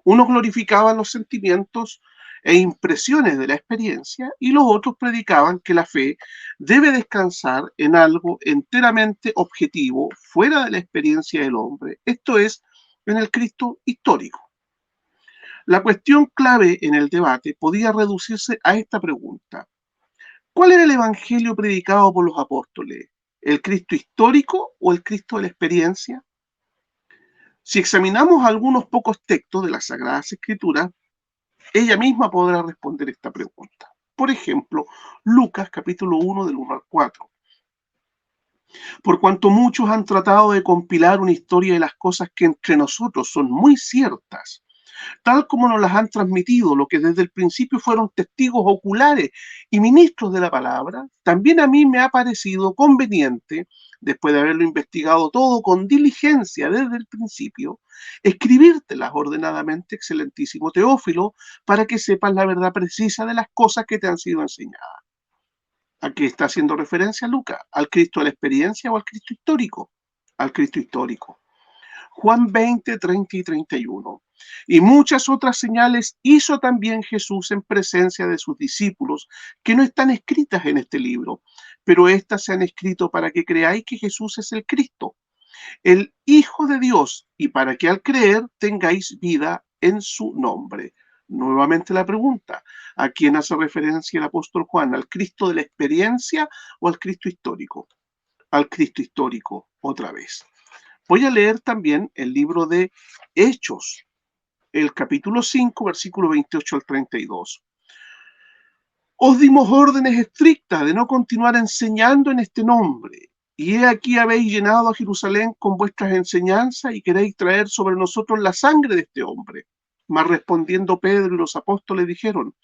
Unos glorificaban los sentimientos e impresiones de la experiencia y los otros predicaban que la fe debe descansar en algo enteramente objetivo, fuera de la experiencia del hombre, esto es, en el Cristo histórico. La cuestión clave en el debate podía reducirse a esta pregunta: ¿cuál era el evangelio predicado por los apóstoles? ¿El Cristo histórico o el Cristo de la experiencia? Si examinamos algunos pocos textos de las Sagradas Escrituras, ella misma podrá responder esta pregunta. Por ejemplo, Lucas capítulo 1 del 1 al 4. Por cuanto muchos han tratado de compilar una historia de las cosas que entre nosotros son muy ciertas, tal como nos las han transmitido los que desde el principio fueron testigos oculares y ministros de la palabra, también a mí me ha parecido conveniente, después de haberlo investigado todo con diligencia desde el principio, escribírtelas ordenadamente, excelentísimo Teófilo, para que sepas la verdad precisa de las cosas que te han sido enseñadas. ¿A qué está haciendo referencia Lucas? ¿Al Cristo de la experiencia o al Cristo histórico? Al Cristo histórico. Juan 20, 30 y 31. Y muchas otras señales hizo también Jesús en presencia de sus discípulos, que no están escritas en este libro, pero éstas se han escrito para que creáis que Jesús es el Cristo, el Hijo de Dios, y para que al creer tengáis vida en su nombre. Nuevamente la pregunta, ¿a quién hace referencia el apóstol Juan? ¿Al Cristo de la experiencia o al Cristo histórico? Al Cristo histórico, otra vez. Voy a leer también el libro de Hechos, el capítulo 5, versículo 28 al 32. Os dimos órdenes estrictas de no continuar enseñando en este nombre. Y he aquí habéis llenado a Jerusalén con vuestras enseñanzas y queréis traer sobre nosotros la sangre de este hombre. Mas respondiendo Pedro y los apóstoles dijeron,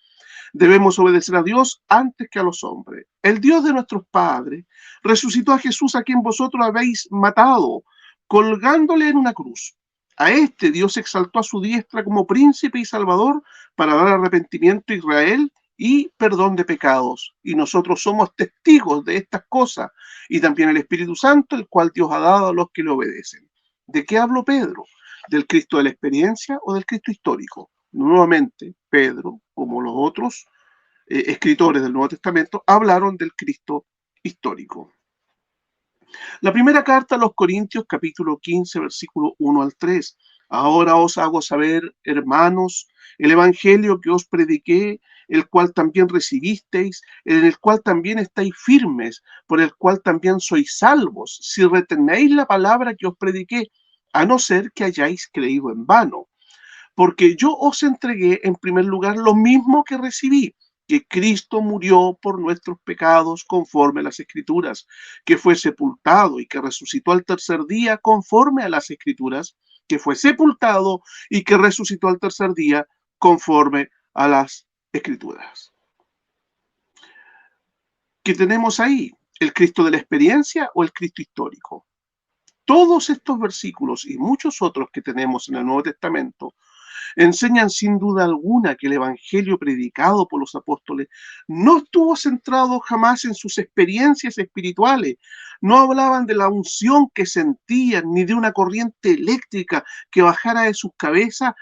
debemos obedecer a Dios antes que a los hombres. El Dios de nuestros padres resucitó a Jesús a quien vosotros habéis matado, colgándole en una cruz. A este Dios exaltó a su diestra como príncipe y salvador para dar arrepentimiento a Israel y perdón de pecados. Y nosotros somos testigos de estas cosas y también el Espíritu Santo, el cual Dios ha dado a los que le obedecen. ¿De qué habló Pedro? ¿Del Cristo de la experiencia o del Cristo histórico? Nuevamente, Pedro, como los otros escritores del Nuevo Testamento, hablaron del Cristo histórico. La primera carta a los Corintios, capítulo 15, versículo 1 al 3. Ahora os hago saber, hermanos, el evangelio que os prediqué, el cual también recibisteis, en el cual también estáis firmes, por el cual también sois salvos, si retenéis la palabra que os prediqué, a no ser que hayáis creído en vano. Porque yo os entregué en primer lugar lo mismo que recibí, que Cristo murió por nuestros pecados conforme a las Escrituras, que fue sepultado y que resucitó al tercer día conforme a las Escrituras, que fue sepultado y que resucitó al tercer día conforme a las Escrituras. ¿Qué tenemos ahí? ¿El Cristo de la experiencia o el Cristo histórico? Todos estos versículos y muchos otros que tenemos en el Nuevo Testamento enseñan sin duda alguna que el evangelio predicado por los apóstoles no estuvo centrado jamás en sus experiencias espirituales. No hablaban de la unción que sentían ni de una corriente eléctrica que bajara de sus cabezas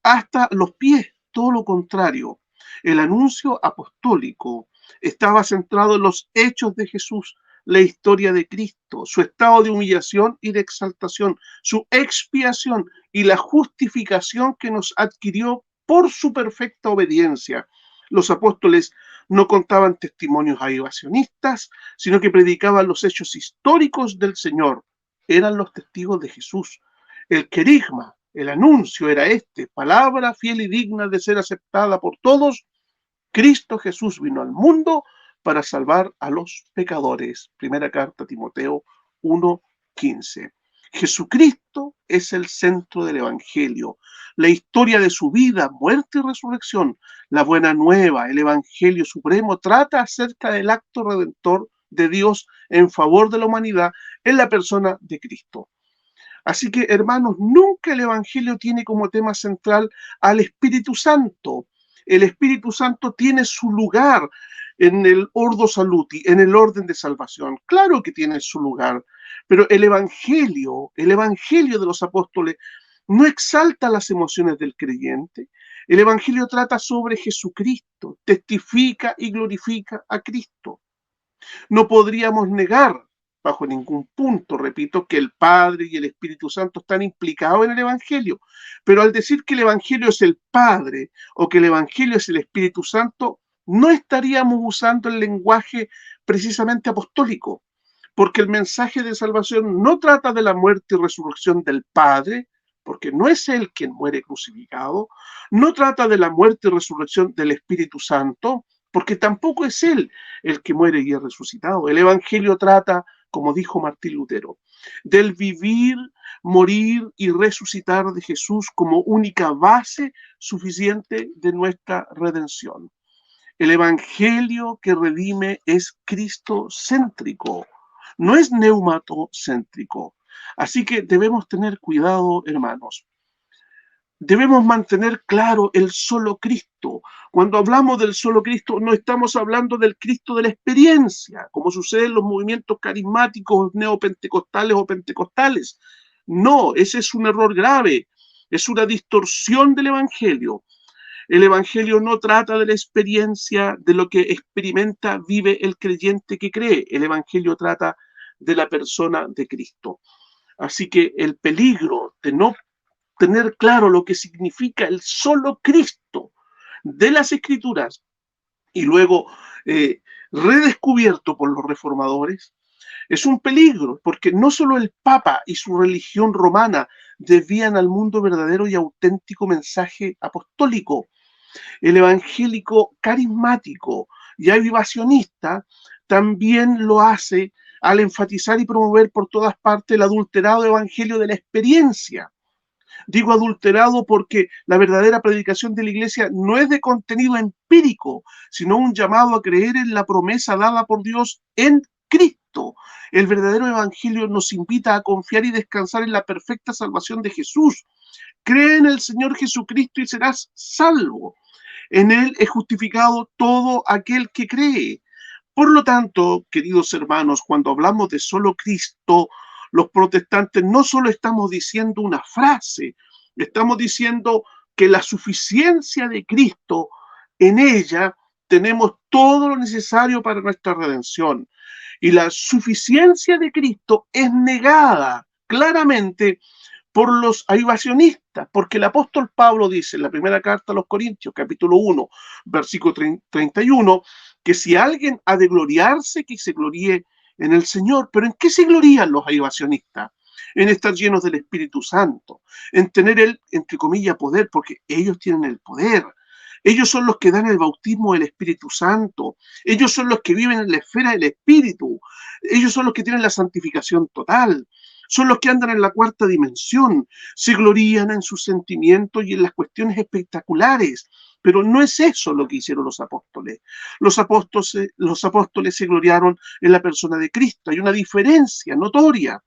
hasta los pies. Todo lo contrario. El anuncio apostólico estaba centrado en los hechos de Jesús, la historia de Cristo, su estado de humillación y de exaltación, su expiación y la justificación que nos adquirió por su perfecta obediencia. Los apóstoles no contaban testimonios aivacionistas, sino que predicaban los hechos históricos del Señor. Eran los testigos de Jesús. El querigma, el anuncio era este: palabra fiel y digna de ser aceptada por todos. Cristo Jesús vino al mundo para salvar a los pecadores. Primera carta a Timoteo 1:15. Jesucristo es el centro del Evangelio. La historia de su vida, muerte y resurrección, la buena nueva, el Evangelio supremo, trata acerca del acto redentor de Dios en favor de la humanidad en la persona de Cristo. Así que, hermanos, nunca el Evangelio tiene como tema central al Espíritu Santo. El Espíritu Santo tiene su lugar en el Ordo Saluti, en el orden de salvación. Claro que tiene su lugar, pero el Evangelio de los apóstoles no exalta las emociones del creyente. El Evangelio trata sobre Jesucristo, testifica y glorifica a Cristo. No podríamos negar bajo ningún punto, repito, que el Padre y el Espíritu Santo están implicados en el Evangelio. Pero al decir que el Evangelio es el Padre o que el Evangelio es el Espíritu Santo, no estaríamos usando el lenguaje precisamente apostólico, porque el mensaje de salvación no trata de la muerte y resurrección del Padre, porque no es Él quien muere crucificado, no trata de la muerte y resurrección del Espíritu Santo, porque tampoco es Él el que muere y es resucitado. El Evangelio trata, como dijo Martín Lutero, del vivir, morir y resucitar de Jesús como única base suficiente de nuestra redención. El Evangelio que redime es cristocéntrico, no es neumatocéntrico. Así que debemos tener cuidado, hermanos. debemos mantener claro el solo Cristo. Cuando hablamos del solo Cristo, no estamos hablando del Cristo de la experiencia, como sucede en los movimientos carismáticos neopentecostales o pentecostales. No, ese es un error grave, es una distorsión del Evangelio. El Evangelio no trata de la experiencia, de lo que experimenta, vive el creyente que cree. El Evangelio trata de la persona de Cristo. Así que el peligro de no tener claro lo que significa el solo Cristo de las Escrituras y luego redescubierto por los reformadores, es un peligro, porque no solo el Papa y su religión romana desvían al mundo verdadero y auténtico mensaje apostólico, el evangélico carismático y avivacionista también lo hace al enfatizar y promover por todas partes el adulterado evangelio de la experiencia. Digo adulterado porque la verdadera predicación de la iglesia no es de contenido empírico, sino un llamado a creer en la promesa dada por Dios en Cristo. El verdadero evangelio nos invita a confiar y descansar en la perfecta salvación de Jesús. Cree en el Señor Jesucristo y serás salvo. En Él es justificado todo aquel que cree. Por lo tanto, queridos hermanos, cuando hablamos de solo Cristo, los protestantes no solo estamos diciendo una frase, estamos diciendo que la suficiencia de Cristo, en ella tenemos todo lo necesario para nuestra redención. Y la suficiencia de Cristo es negada claramente por los avivacionistas, porque el apóstol Pablo dice en la primera carta a los Corintios, capítulo 1, versículo 31, que si alguien ha de gloriarse, que se gloríe en el Señor. ¿Pero en qué se glorían los avivacionistas? En estar llenos del Espíritu Santo, en tener el, entre comillas, poder, porque ellos tienen el poder. Ellos son los que dan el bautismo del Espíritu Santo. Ellos son los que viven en la esfera del Espíritu. Ellos son los que tienen la santificación total. Son los que andan en la cuarta dimensión. Se glorían en sus sentimientos y en las cuestiones espectaculares. Pero no es eso lo que hicieron los apóstoles. Los apóstoles se gloriaron en la persona de Cristo. Hay una diferencia notoria.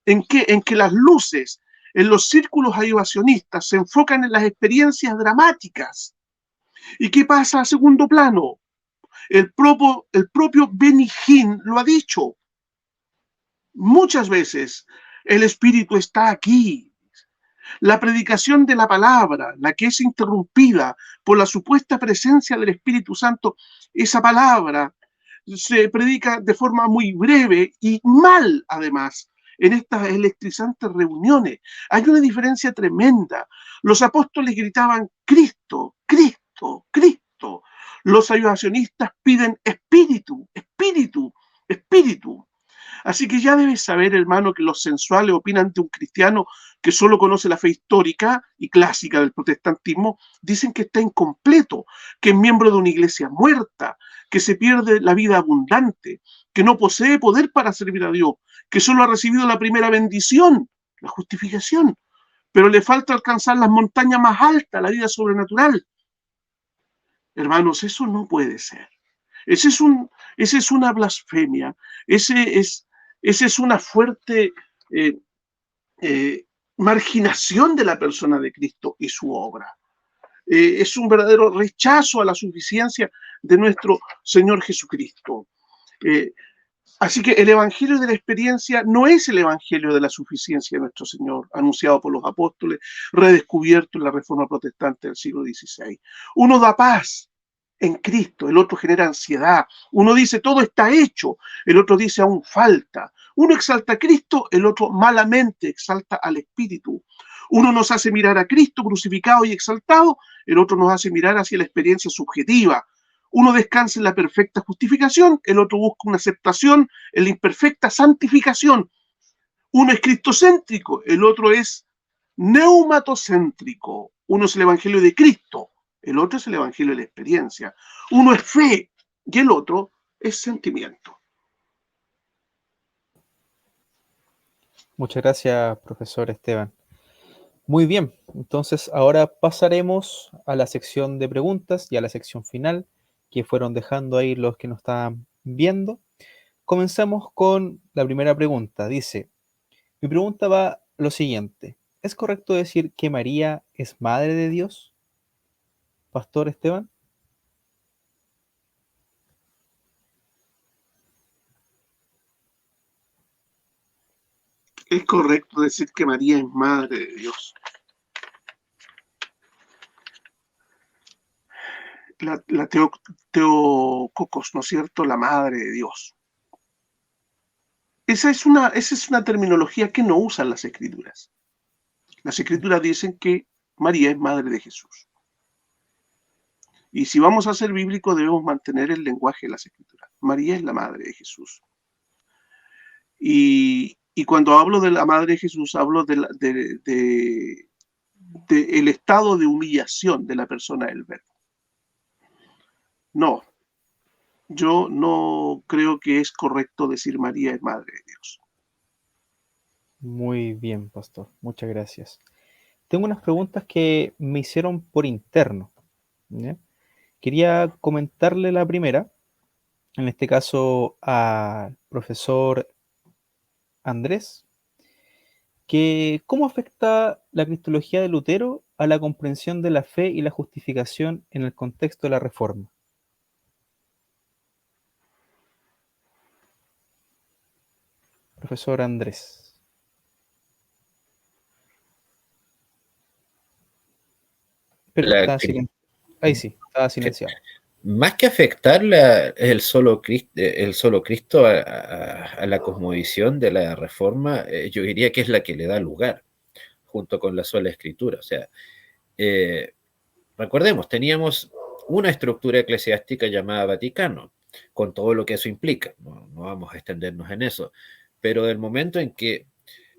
¿En qué? En que las luces en los círculos avivacionistas se enfocan en las experiencias dramáticas. ¿Y qué pasa a segundo plano? El propio Benny Hinn lo ha dicho. Muchas veces el Espíritu está aquí. La predicación de la palabra, la que es interrumpida por la supuesta presencia del Espíritu Santo, esa palabra se predica de forma muy breve y mal, además, en estas electrizantes reuniones. Hay una diferencia tremenda. Los apóstoles gritaban, Cristo, Cristo, Cristo. Los avivacionistas piden espíritu, espíritu, espíritu. Así que ya debes saber, hermano, que los sensuales opinan de un cristiano que solo conoce la fe histórica y clásica del protestantismo, dicen que está incompleto, que es miembro de una iglesia muerta, que se pierde la vida abundante, que no posee poder para servir a Dios, que solo ha recibido la primera bendición, la justificación, pero le falta alcanzar las montañas más altas, la vida sobrenatural. Hermanos, eso no puede ser. Esa es una blasfemia, ese es una fuerte marginación de la persona de Cristo y su obra. Es un verdadero rechazo a la suficiencia de nuestro Señor Jesucristo. Así que el evangelio de la experiencia no es el evangelio de la suficiencia de nuestro Señor, anunciado por los apóstoles, redescubierto en la Reforma Protestante del siglo XVI. Uno da paz en Cristo, el otro genera ansiedad. Uno dice todo está hecho, el otro dice aún falta. Uno exalta a Cristo, el otro malamente exalta al Espíritu. Uno nos hace mirar a Cristo crucificado y exaltado, el otro nos hace mirar hacia la experiencia subjetiva. Uno descansa en la perfecta justificación, el otro busca una aceptación en la imperfecta santificación. Uno es cristocéntrico, el otro es neumatocéntrico. Uno es el evangelio de Cristo, el otro es el evangelio de la experiencia. Uno es fe y el otro es sentimiento. Muchas gracias, profesor Esteban. Muy bien, entonces ahora pasaremos a la sección de preguntas y a la sección final que fueron dejando ahí los que nos estaban viendo. Comencemos con la primera pregunta. Dice, mi pregunta va lo siguiente. ¿Es correcto decir que María es madre de Dios, Pastor Esteban? Es correcto decir que María es madre de Dios. La Teococos, ¿no es cierto? La madre de Dios. Esa es una terminología que no usan las escrituras. Las escrituras dicen que María es madre de Jesús. Y si vamos a ser bíblicos, debemos mantener el lenguaje de las escrituras. María es la madre de Jesús. Y cuando hablo de la madre de Jesús, hablo de el estado de humillación de la persona del Verbo. No, yo no creo que es correcto decir María es madre de Dios. Muy bien, Pastor. Muchas gracias. Tengo unas preguntas que me hicieron por interno, ¿ya? Quería comentarle la primera, en este caso al profesor Andrés, que cómo afecta la cristología de Lutero a la comprensión de la fe y la justificación en el contexto de la Reforma. Profesor Andrés. Pero La, ahí sí, estaba silenciado. más que afectar el solo Cristo a la cosmovisión de la Reforma, yo diría que es la que le da lugar, junto con la sola Escritura. O sea, recordemos, teníamos una estructura eclesiástica llamada Vaticano, con todo lo que eso implica. No vamos a extendernos en eso. Pero del momento en que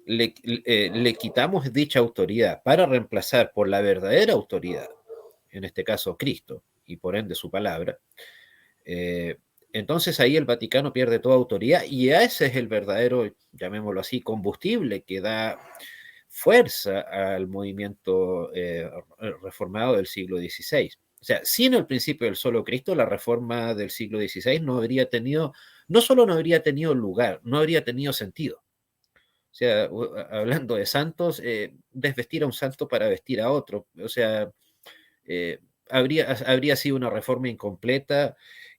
le quitamos dicha autoridad para reemplazar por la verdadera autoridad, en este caso Cristo, y por ende su palabra, entonces ahí el Vaticano pierde toda autoridad y ese es el verdadero, llamémoslo así, combustible que da fuerza al movimiento reformado del siglo XVI. O sea, sin el principio del solo Cristo, la reforma del siglo XVI no habría tenido, no solo no habría tenido lugar, no habría tenido sentido. O sea, hablando de santos, desvestir a un santo para vestir a otro. O sea, habría sido una reforma incompleta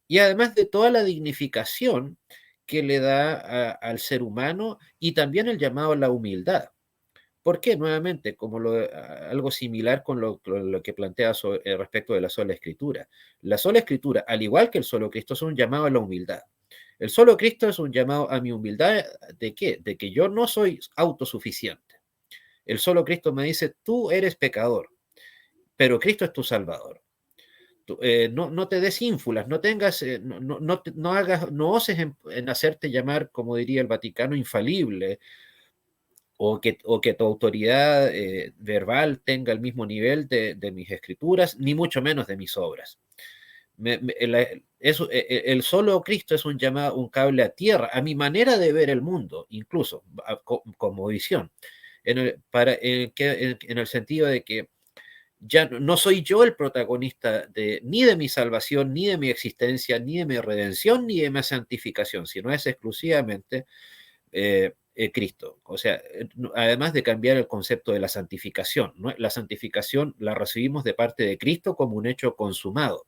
y además de toda la dignificación que le da al ser humano y también el llamado a la humildad. ¿Por qué? Nuevamente, como algo similar con lo que plantea respecto de la sola escritura. La sola escritura, al igual que el solo Cristo, es un llamado a la humildad. El solo Cristo es un llamado a mi humildad. ¿De qué? De que yo no soy autosuficiente. El solo Cristo me dice, tú eres pecador, pero Cristo es tu Salvador. No te des ínfulas, no tengas, no hagas, no oses en hacerte llamar, como diría el Vaticano, infalible, o que tu autoridad verbal tenga el mismo nivel de mis escrituras, ni mucho menos de mis obras. El solo Cristo es un llamado, un cable a tierra, a mi manera de ver el mundo, incluso como visión, en el sentido de que ya no soy yo el protagonista ni de mi salvación, ni de mi existencia, ni de mi redención, ni de mi santificación, sino es exclusivamente Cristo. O sea, además de cambiar el concepto de la santificación, ¿no? La santificación la recibimos de parte de Cristo como un hecho consumado,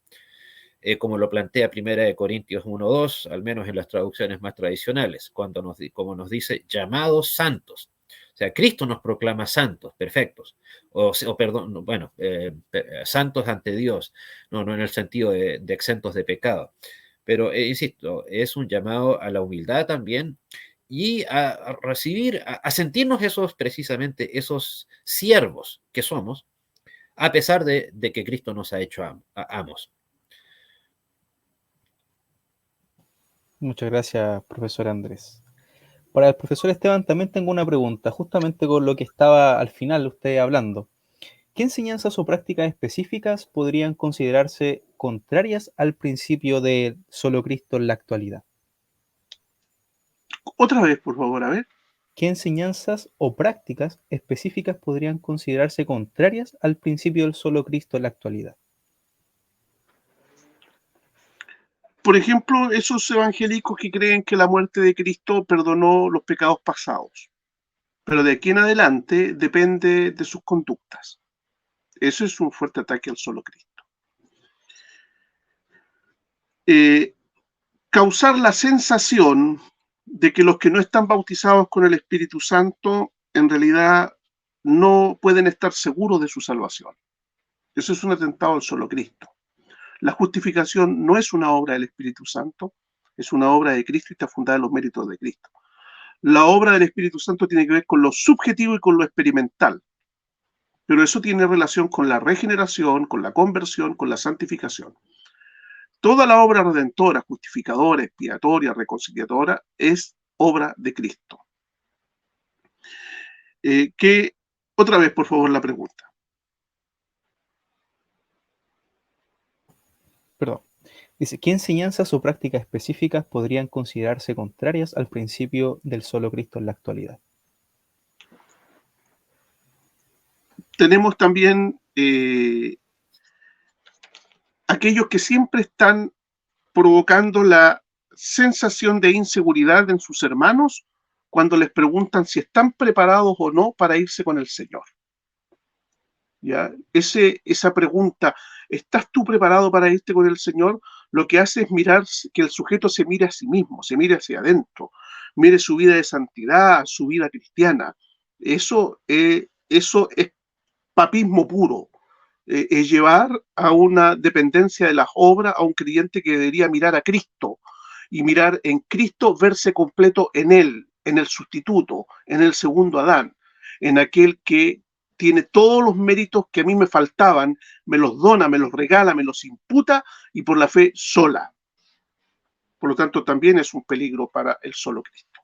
como lo plantea Primera de Corintios 1:2, al menos en las traducciones más tradicionales, como nos dice, llamados santos. O sea, Cristo nos proclama santos, perfectos, perdón, bueno, santos ante Dios, no en el sentido de exentos de pecado. Pero, insisto, es un llamado a la humildad también y a recibir, a sentirnos precisamente esos siervos que somos, a pesar de que Cristo nos ha hecho amos. Muchas gracias, profesor Andrés. Para el profesor Esteban también tengo una pregunta, justamente con lo que estaba al final usted hablando. ¿Qué enseñanzas o prácticas específicas podrían considerarse contrarias al principio de solo Cristo en la actualidad? Otra vez, por favor, a ver. ¿Qué enseñanzas o prácticas específicas podrían considerarse contrarias al principio del solo Cristo en la actualidad? Por ejemplo, esos evangélicos que creen que la muerte de Cristo perdonó los pecados pasados. pero de aquí en adelante depende de sus conductas. Eso es un fuerte ataque al solo Cristo. Causar la sensación de que los que no están bautizados con el Espíritu Santo en realidad no pueden estar seguros de su salvación. Eso es un atentado al solo Cristo. La justificación no es una obra del Espíritu Santo, es una obra de Cristo y está fundada en los méritos de Cristo. La obra del Espíritu Santo tiene que ver con lo subjetivo y con lo experimental, pero eso tiene relación con la regeneración, con la conversión, con la santificación. Toda la obra redentora, justificadora, expiatoria, reconciliadora es obra de Cristo. Otra vez, por favor, la pregunta. Perdón. Dice, ¿qué enseñanzas o prácticas específicas podrían considerarse contrarias al principio del solo Cristo en la actualidad? Tenemos también aquellos que siempre están provocando la sensación de inseguridad en sus hermanos cuando les preguntan si están preparados o no para irse con el Señor. ¿Ya? Esa pregunta, ¿estás tú preparado para irte con el Señor? Lo que hace es mirar, que el sujeto se mire a sí mismo, se mire hacia adentro, mire su vida de santidad, su vida cristiana. Eso es papismo puro. Es llevar a una dependencia de las obras a un creyente que debería mirar a Cristo y mirar en Cristo, verse completo en Él, en el sustituto, en el segundo Adán, en aquel que tiene todos los méritos que a mí me faltaban, me los dona, me los regala, me los imputa y por la fe sola. Por lo tanto, también es un peligro para el solo Cristo.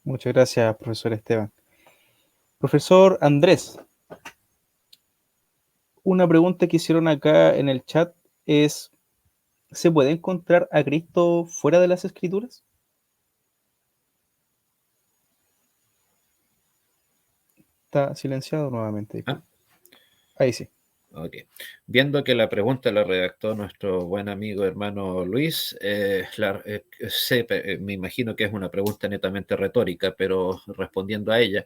Muchas gracias, profesor Esteban. Profesor Andrés, una pregunta que hicieron acá en el chat es, ¿se puede encontrar a Cristo fuera de las Escrituras? Está silenciado nuevamente. Ahí sí. Ok. Viendo que la pregunta la redactó nuestro buen amigo hermano Luis, me imagino que es una pregunta netamente retórica, pero respondiendo a ella,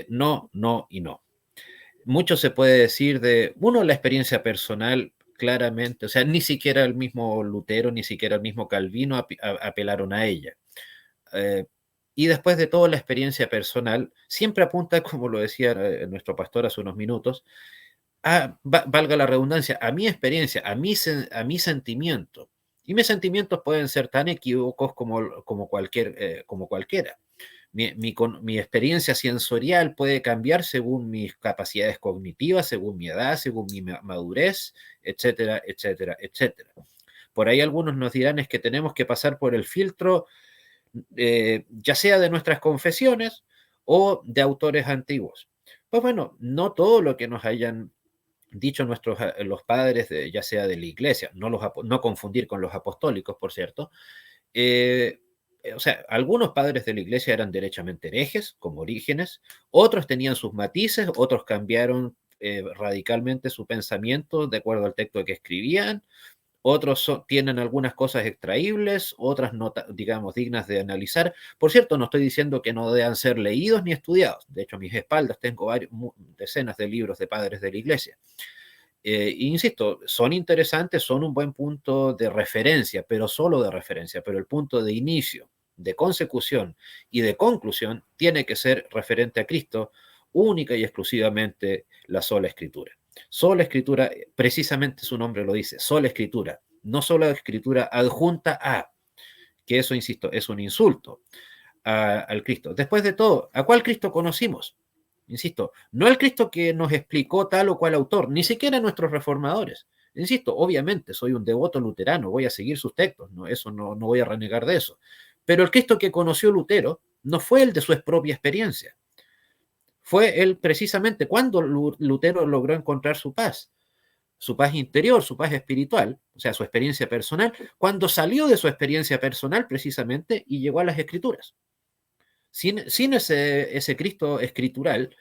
no, no y no. Mucho se puede decir de, uno, la experiencia personal, claramente, o sea, ni siquiera el mismo Lutero, ni siquiera el mismo Calvino apelaron a ella. Y después de todo, la experiencia personal siempre apunta, como lo decía nuestro pastor hace unos minutos, valga la redundancia, a mi experiencia, a mi sentimiento. Y mis sentimientos pueden ser tan equívocos como cualquiera. Mi experiencia sensorial puede cambiar según mis capacidades cognitivas, según mi edad, según mi madurez, etcétera, etcétera, etcétera. Por ahí algunos nos dirán es que tenemos que pasar por el filtro, ya sea de nuestras confesiones o de autores antiguos. Pues bueno, no todo lo que nos hayan dicho los padres, ya sea de la iglesia, no confundir con los apostólicos, por cierto, o sea, algunos padres de la iglesia eran derechamente herejes, como Orígenes, otros tenían sus matices, otros cambiaron radicalmente su pensamiento de acuerdo al texto que escribían, otros tienen algunas cosas extraíbles, otras no, digamos, dignas de analizar. Por cierto, no estoy diciendo que no deban ser leídos ni estudiados. De hecho, a mis espaldas tengo decenas de libros de padres de la iglesia. Insisto, son interesantes, son un buen punto de referencia, pero solo de referencia, pero el punto de inicio, de consecución y de conclusión tiene que ser referente a Cristo, única y exclusivamente la sola Escritura. Sola Escritura, precisamente su nombre lo dice, sola Escritura, no sola Escritura adjunta a, que eso, insisto, es un insulto al Cristo. Después de todo, ¿a cuál Cristo conocimos? Insisto, no el Cristo que nos explicó tal o cual autor, ni siquiera nuestros reformadores. Insisto, obviamente soy un devoto luterano, voy a seguir sus textos, no voy a renegar de eso. Pero el Cristo que conoció Lutero no fue el de su propia experiencia. Fue él precisamente cuando Lutero logró encontrar su paz interior, su paz espiritual, o sea, su experiencia personal, cuando salió de su experiencia personal precisamente y llegó a las Escrituras. Sin ese Cristo escritural,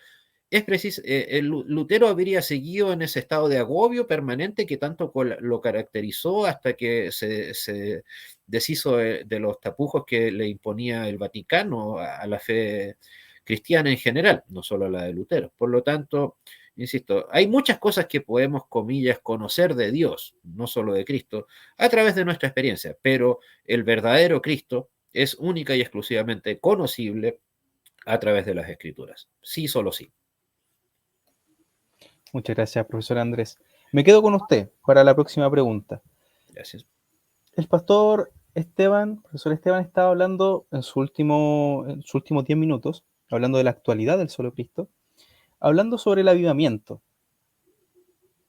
Lutero habría seguido en ese estado de agobio permanente que tanto lo caracterizó hasta que se deshizo de los tapujos que le imponía el Vaticano a la fe cristiana en general, no solo a la de Lutero. Por lo tanto, insisto, hay muchas cosas que podemos, comillas, conocer de Dios, no solo de Cristo, a través de nuestra experiencia, pero el verdadero Cristo es única y exclusivamente conocible a través de las Escrituras. Sí, solo sí. Muchas gracias, profesor Andrés. Me quedo con usted para la próxima pregunta. Gracias. El pastor Esteban, profesor Esteban, estaba hablando en sus últimos 10 minutos, hablando de la actualidad del solo Cristo, hablando sobre el avivamiento.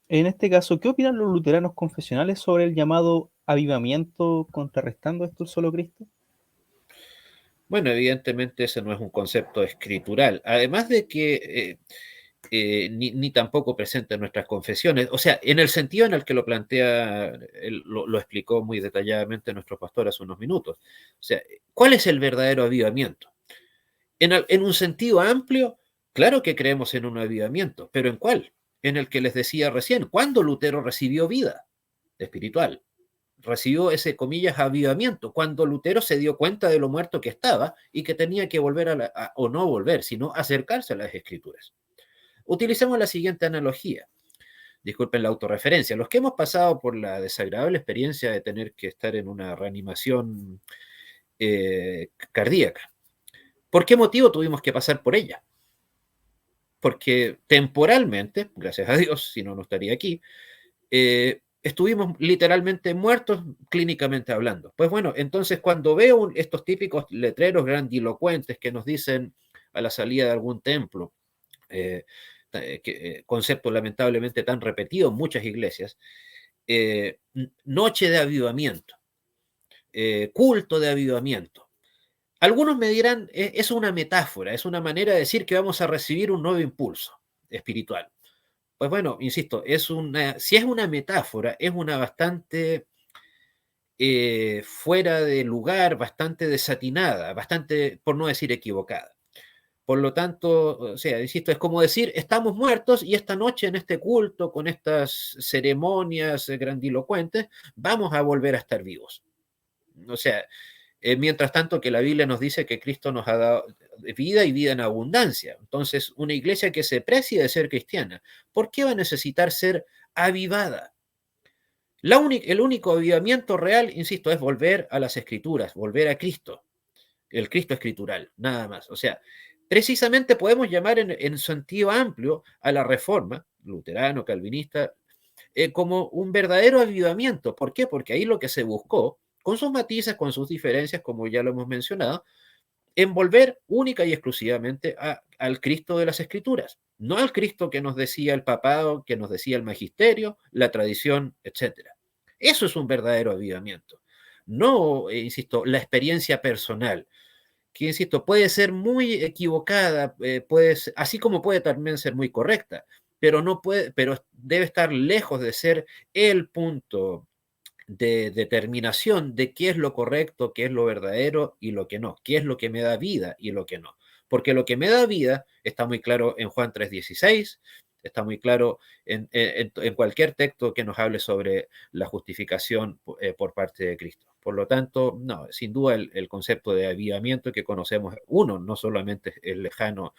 En este caso, ¿qué opinan los luteranos confesionales sobre el llamado avivamiento contrarrestando esto el solo Cristo? Bueno, evidentemente ese no es un concepto escritural. Además de que ni tampoco presente en nuestras confesiones. O sea, en el sentido en el que lo plantea, lo explicó muy detalladamente nuestro pastor hace unos minutos. O sea, ¿cuál es el verdadero avivamiento? En un sentido amplio, claro que creemos en un avivamiento, pero ¿en cuál? En el que les decía recién, ¿cuándo Lutero recibió vida espiritual? Recibió ese, comillas, avivamiento, cuando Lutero se dio cuenta de lo muerto que estaba y que tenía que volver o no volver, sino acercarse a las Escrituras. Utilicemos la siguiente analogía. Disculpen la autorreferencia. Los que hemos pasado por la desagradable experiencia de tener que estar en una reanimación cardíaca. ¿Por qué motivo tuvimos que pasar por ella? Porque temporalmente, gracias a Dios, si no, no estaría aquí, estuvimos literalmente muertos clínicamente hablando. Pues bueno, entonces cuando veo estos típicos letreros grandilocuentes que nos dicen a la salida de algún templo, concepto lamentablemente tan repetido en muchas iglesias, noche de avivamiento, culto de avivamiento. Algunos me dirán, es una metáfora, es una manera de decir que vamos a recibir un nuevo impulso espiritual. Pues bueno, insisto, si es una metáfora, es una bastante fuera de lugar, bastante desatinada, bastante, por no decir equivocada. Por lo tanto, o sea, insisto, es como decir, estamos muertos y esta noche en este culto, con estas ceremonias grandilocuentes, vamos a volver a estar vivos. O sea, mientras tanto que la Biblia nos dice que Cristo nos ha dado vida y vida en abundancia. Entonces, una iglesia que se precie de ser cristiana, ¿por qué va a necesitar ser avivada? El único avivamiento real, insisto, es volver a las Escrituras, volver a Cristo, el Cristo escritural, nada más. O sea, precisamente podemos llamar en sentido amplio a la reforma, luterano, calvinista, como un verdadero avivamiento. ¿Por qué? Porque ahí lo que se buscó, con sus matices, con sus diferencias, como ya lo hemos mencionado, en volver única y exclusivamente al Cristo de las Escrituras, no al Cristo que nos decía el papado, que nos decía el magisterio, la tradición, etc. Eso es un verdadero avivamiento. No, insisto, la experiencia personal, que, insisto, puede ser muy equivocada, así como puede también ser muy correcta, pero debe estar lejos de ser el punto de determinación de qué es lo correcto, qué es lo verdadero y lo que no, qué es lo que me da vida y lo que no. Porque lo que me da vida está muy claro en Juan 3:16, está muy claro en cualquier texto que nos hable sobre la justificación por parte de Cristo. Por lo tanto, no, sin duda el concepto de avivamiento que conocemos, no solamente es lejano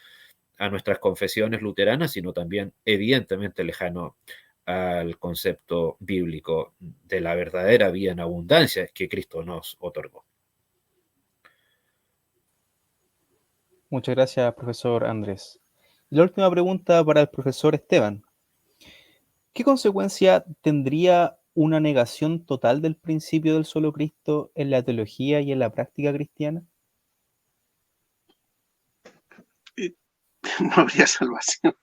a nuestras confesiones luteranas, sino también evidentemente lejano al concepto bíblico de la verdadera vida en abundancia que Cristo nos otorgó. Muchas gracias, profesor Andrés. Y la última pregunta para el profesor Esteban. ¿Qué consecuencia tendría una negación total del principio del solo Cristo en la teología y en la práctica cristiana? No habría salvación.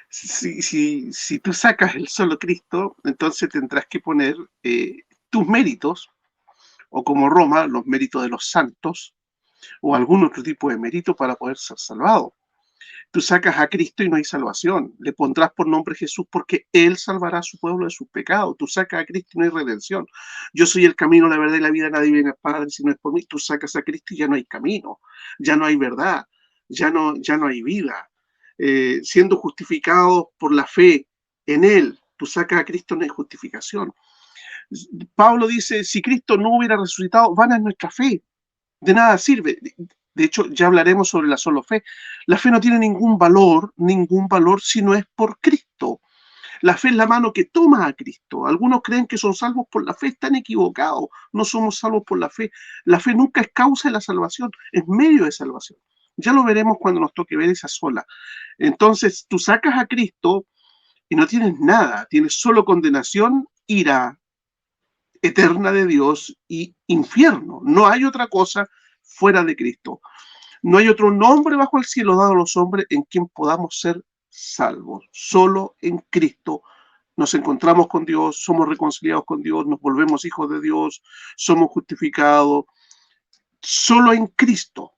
Si tú sacas el solo Cristo, entonces tendrás que poner tus méritos, o como Roma, los méritos de los santos, o algún otro tipo de mérito para poder ser salvado. Tú sacas a Cristo y no hay salvación. Le pondrás por nombre Jesús porque Él salvará a su pueblo de sus pecados. Tú sacas a Cristo y no hay redención. Yo soy el camino, la verdad y la vida. Nadie viene al Padre si no es por mí. Tú sacas a Cristo y ya no hay camino, ya no hay verdad, ya no hay vida. siendo justificados por la fe en Él. Tú sacas a Cristo en justificación. Pablo dice, si Cristo no hubiera resucitado, vana es nuestra fe, de nada sirve. De hecho, ya hablaremos sobre la solo fe. La fe no tiene ningún valor si no es por Cristo. La fe es la mano que toma a Cristo. Algunos creen que son salvos por la fe, están equivocados. No somos salvos por la fe. La fe nunca es causa de la salvación, es medio de salvación. Ya lo veremos cuando nos toque ver esa sola. Entonces, tú sacas a Cristo y no tienes nada, tienes solo condenación, ira eterna de Dios y infierno. No hay otra cosa fuera de Cristo. No hay otro nombre bajo el cielo dado a los hombres en quien podamos ser salvos. Solo en Cristo nos encontramos con Dios, somos reconciliados con Dios, nos volvemos hijos de Dios, somos justificados. Solo en Cristo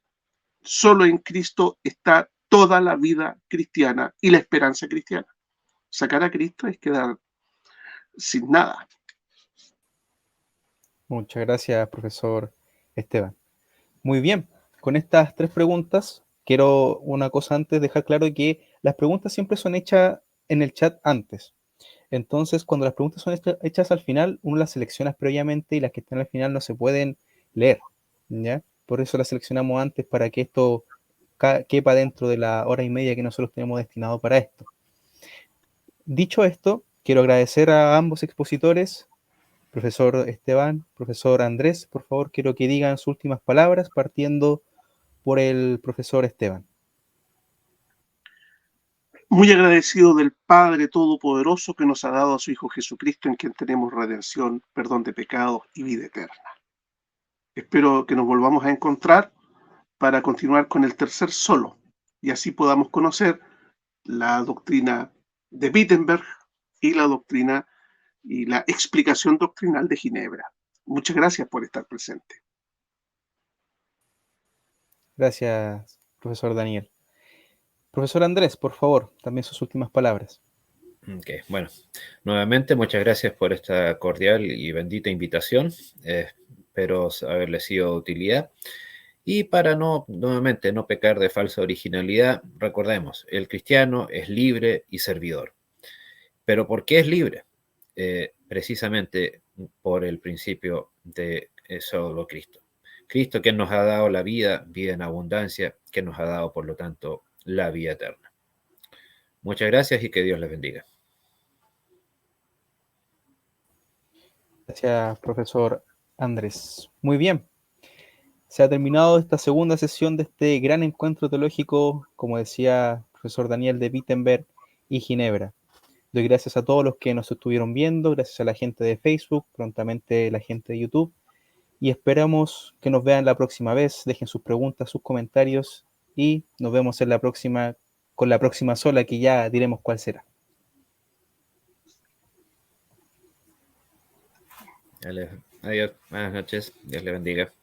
está toda la vida cristiana y la esperanza cristiana. Sacar a Cristo es quedar sin nada. Muchas gracias, profesor Esteban. Muy bien, con estas 3 preguntas, quiero una cosa antes, dejar claro que las preguntas siempre son hechas en el chat antes. Entonces, cuando las preguntas son hechas al final, uno las selecciona previamente y las que están al final no se pueden leer, ¿ya? Por eso las seleccionamos antes para que esto quepa dentro de la hora y media que nosotros tenemos destinado para esto. Dicho esto, quiero agradecer a ambos expositores, profesor Esteban, profesor Andrés. Por favor, quiero que digan sus últimas palabras, partiendo por el profesor Esteban. Muy agradecido del Padre Todopoderoso que nos ha dado a su Hijo Jesucristo, en quien tenemos redención, perdón de pecados y vida eterna. Espero que nos volvamos a encontrar para continuar con el tercer solo y así podamos conocer la doctrina de Wittenberg y la doctrina y la explicación doctrinal de Ginebra. Muchas gracias por estar presente. Gracias, profesor Daniel. Profesor Andrés, por favor, también sus últimas palabras. Ok, bueno, nuevamente muchas gracias por esta cordial y bendita invitación. Espero haberle sido de utilidad. Y para nuevamente, no pecar de falsa originalidad, recordemos, el cristiano es libre y servidor. ¿Pero por qué es libre? Precisamente por el principio de solo Cristo. Cristo que nos ha dado la vida, vida en abundancia, que nos ha dado, por lo tanto, la vida eterna. Muchas gracias y que Dios les bendiga. Gracias, profesor Andrés. Muy bien. Se ha terminado esta segunda sesión de este gran encuentro teológico, como decía el profesor Daniel, de Wittenberg y Ginebra. Doy gracias a todos los que nos estuvieron viendo, gracias a la gente de Facebook, prontamente la gente de YouTube, y esperamos que nos vean la próxima vez. Dejen sus preguntas, sus comentarios, y nos vemos en la próxima, con la próxima sola, que ya diremos cuál será. Adiós, buenas noches, Dios le bendiga.